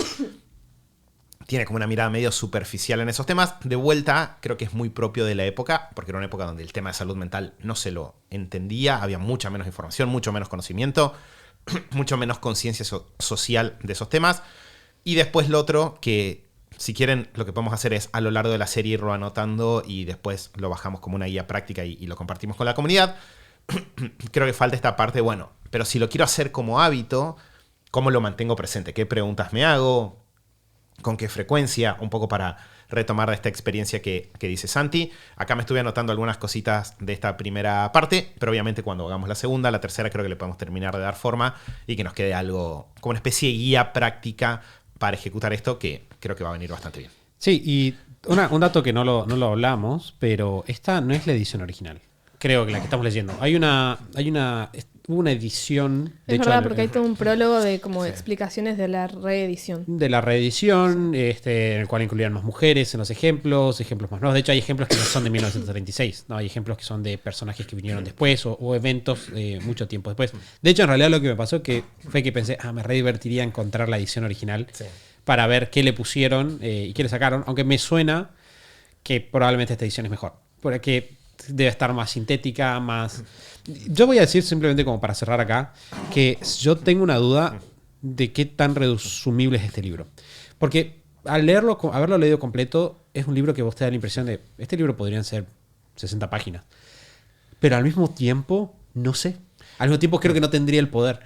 Tiene como una mirada medio superficial en esos temas. De vuelta, creo que es muy propio de la época, porque era una época donde el tema de salud mental no se lo entendía, había mucha menos información, mucho menos conocimiento, mucho menos conciencia social de esos temas. Y después lo otro, que si quieren, lo que podemos hacer es a lo largo de la serie irlo anotando y después lo bajamos como una guía práctica y lo compartimos con la comunidad. Creo que falta esta parte, bueno, pero si lo quiero hacer como hábito, ¿cómo lo mantengo presente? ¿Qué preguntas me hago? ¿Con qué frecuencia? Un poco para retomar de esta experiencia que dice Santi. Acá me estuve anotando algunas cositas de esta primera parte, pero obviamente cuando hagamos la segunda, la tercera, creo que le podemos terminar de dar forma y que nos quede algo como una especie de guía práctica para ejecutar esto, que creo que va a venir bastante bien. Sí, y un dato que no lo hablamos, pero esta no es la edición original. Creo que la que estamos leyendo. Hubo una edición. Es verdad, porque hay todo un prólogo de como explicaciones de la reedición. De la reedición, en el cual incluían más mujeres en los ejemplos más nuevos. De hecho, hay ejemplos que no son de 1936, ¿no? Hay ejemplos que son de personajes que vinieron después o eventos mucho tiempo después. De hecho, en realidad lo que me pasó fue que pensé, me re divertiría encontrar la edición original para ver qué le pusieron y qué le sacaron, aunque me suena que probablemente esta edición es mejor. Porque debe estar más sintética, más... Yo voy a decir simplemente como para cerrar acá, que yo tengo una duda de qué tan resumible es este libro. Porque al leerlo, haberlo leído completo, es un libro que vos te da la impresión de, este libro podrían ser 60 páginas. Pero al mismo tiempo, no sé. Al mismo tiempo creo que no tendría el poder.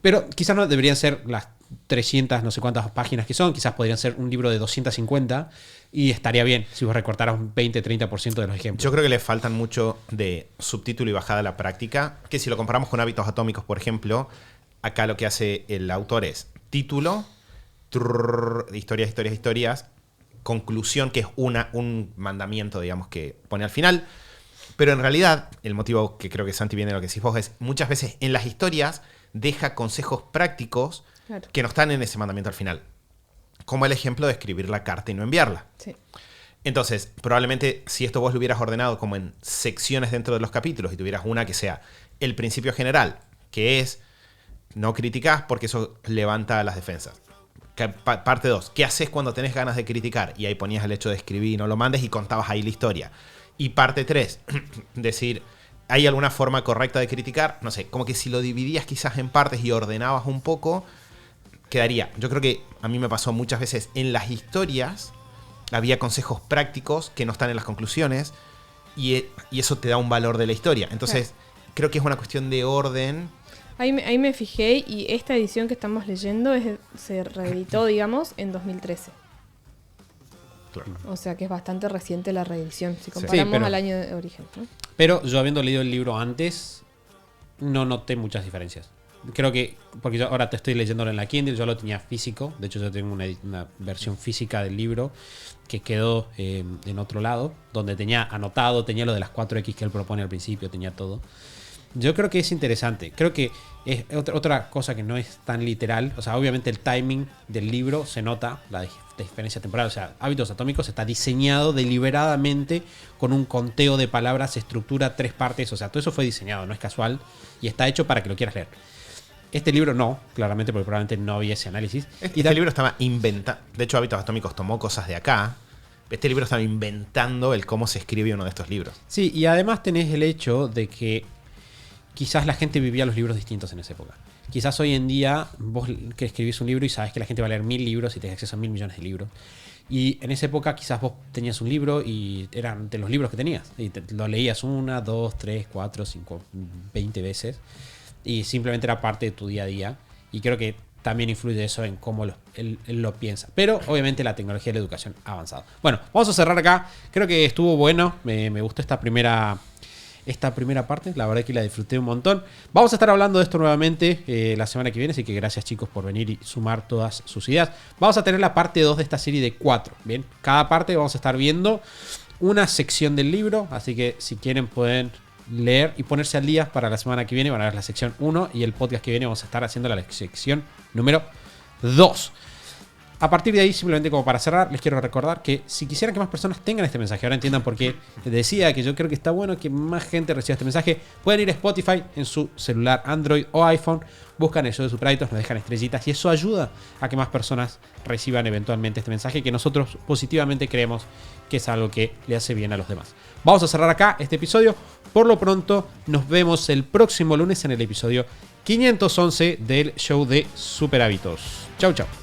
Pero quizás no deberían ser las 300, no sé cuántas páginas que son. Quizás podrían ser un libro de 250 y estaría bien si vos recortaras un 20-30% de los ejemplos. Yo creo que le faltan mucho de subtítulo y bajada a la práctica. Que si lo comparamos con Hábitos Atómicos, por ejemplo, acá lo que hace el autor es título, historias, conclusión, que es un mandamiento, digamos, que pone al final. Pero en realidad, el motivo que creo que Santi viene de lo que decís vos es, muchas veces en las historias deja consejos prácticos que no están en ese mandamiento al final. Como el ejemplo de escribir la carta y no enviarla. Sí. Entonces, probablemente si esto vos lo hubieras ordenado como en secciones dentro de los capítulos y tuvieras una que sea el principio general, que es no criticás porque eso levanta las defensas. Parte 2, ¿qué haces cuando tenés ganas de criticar? Y ahí ponías el hecho de escribir y no lo mandes y contabas ahí la historia. Y parte 3, decir, ¿hay alguna forma correcta de criticar? No sé, como que si lo dividías quizás en partes y ordenabas un poco, quedaría. Yo creo que a mí me pasó muchas veces en las historias, había consejos prácticos que no están en las conclusiones y eso te da un valor de la historia. Entonces, creo que es una cuestión de orden. Ahí me fijé y esta edición que estamos leyendo se reeditó, digamos, en 2013. Claro. O sea que es bastante reciente la reedición, si comparamos al año de origen, ¿no? Pero yo habiendo leído el libro antes, no noté muchas diferencias. Creo que, porque yo ahora te estoy leyéndolo en la Kindle, yo lo tenía físico. De hecho, yo tengo una versión física del libro que quedó en otro lado, donde tenía anotado, tenía lo de las 4X que él propone al principio, tenía todo. Yo creo que es interesante. Creo que es otra cosa que no es tan literal. O sea, obviamente el timing del libro se nota, la diferencia temporal. O sea, Hábitos Atómicos está diseñado deliberadamente con un conteo de palabras, estructura 3 partes. O sea, todo eso fue diseñado, no es casual. Y está hecho para que lo quieras leer. Este libro no, claramente, porque probablemente no había ese análisis. Este libro estaba inventando. De hecho, Hábitos Atómicos tomó cosas de acá. Este libro estaba inventando el cómo se escribe uno de estos libros. Sí, y además tenés el hecho de que quizás la gente vivía los libros distintos en esa época. Quizás hoy en día vos que escribís un libro y sabes que la gente va a leer 1000 libros y tenés acceso a 1000 millones de libros. Y en esa época quizás vos tenías un libro y eran de los libros que tenías. Y lo leías 1, 2, 3, 4, 5, 20 veces. Y simplemente era parte de tu día a día. Y creo que también influye eso en cómo él lo piensa. Pero obviamente la tecnología de la educación ha avanzado. Bueno, vamos a cerrar acá. Creo que estuvo bueno. Me gustó esta primera parte. La verdad que la disfruté un montón. Vamos a estar hablando de esto nuevamente la semana que viene. Así que gracias, chicos, por venir y sumar todas sus ideas. Vamos a tener la parte 2 de esta serie de 4. Bien, cada parte vamos a estar viendo una sección del libro. Así que si quieren pueden leer y ponerse al día para la semana que viene. Van a ver la sección 1 y el podcast que viene vamos a estar haciendo la sección número 2. A partir de ahí, simplemente como para cerrar, les quiero recordar que si quisieran que más personas tengan este mensaje, ahora entiendan por qué decía que yo creo que está bueno que más gente reciba este mensaje, pueden ir a Spotify en su celular Android o iPhone, buscan el show de Superhábitos, nos dejan estrellitas y eso ayuda a que más personas reciban eventualmente este mensaje que nosotros positivamente creemos que es algo que le hace bien a los demás. Vamos a cerrar acá este episodio. Por lo pronto, nos vemos el próximo lunes en el episodio 511 del show de Superhábitos. Chau, chau.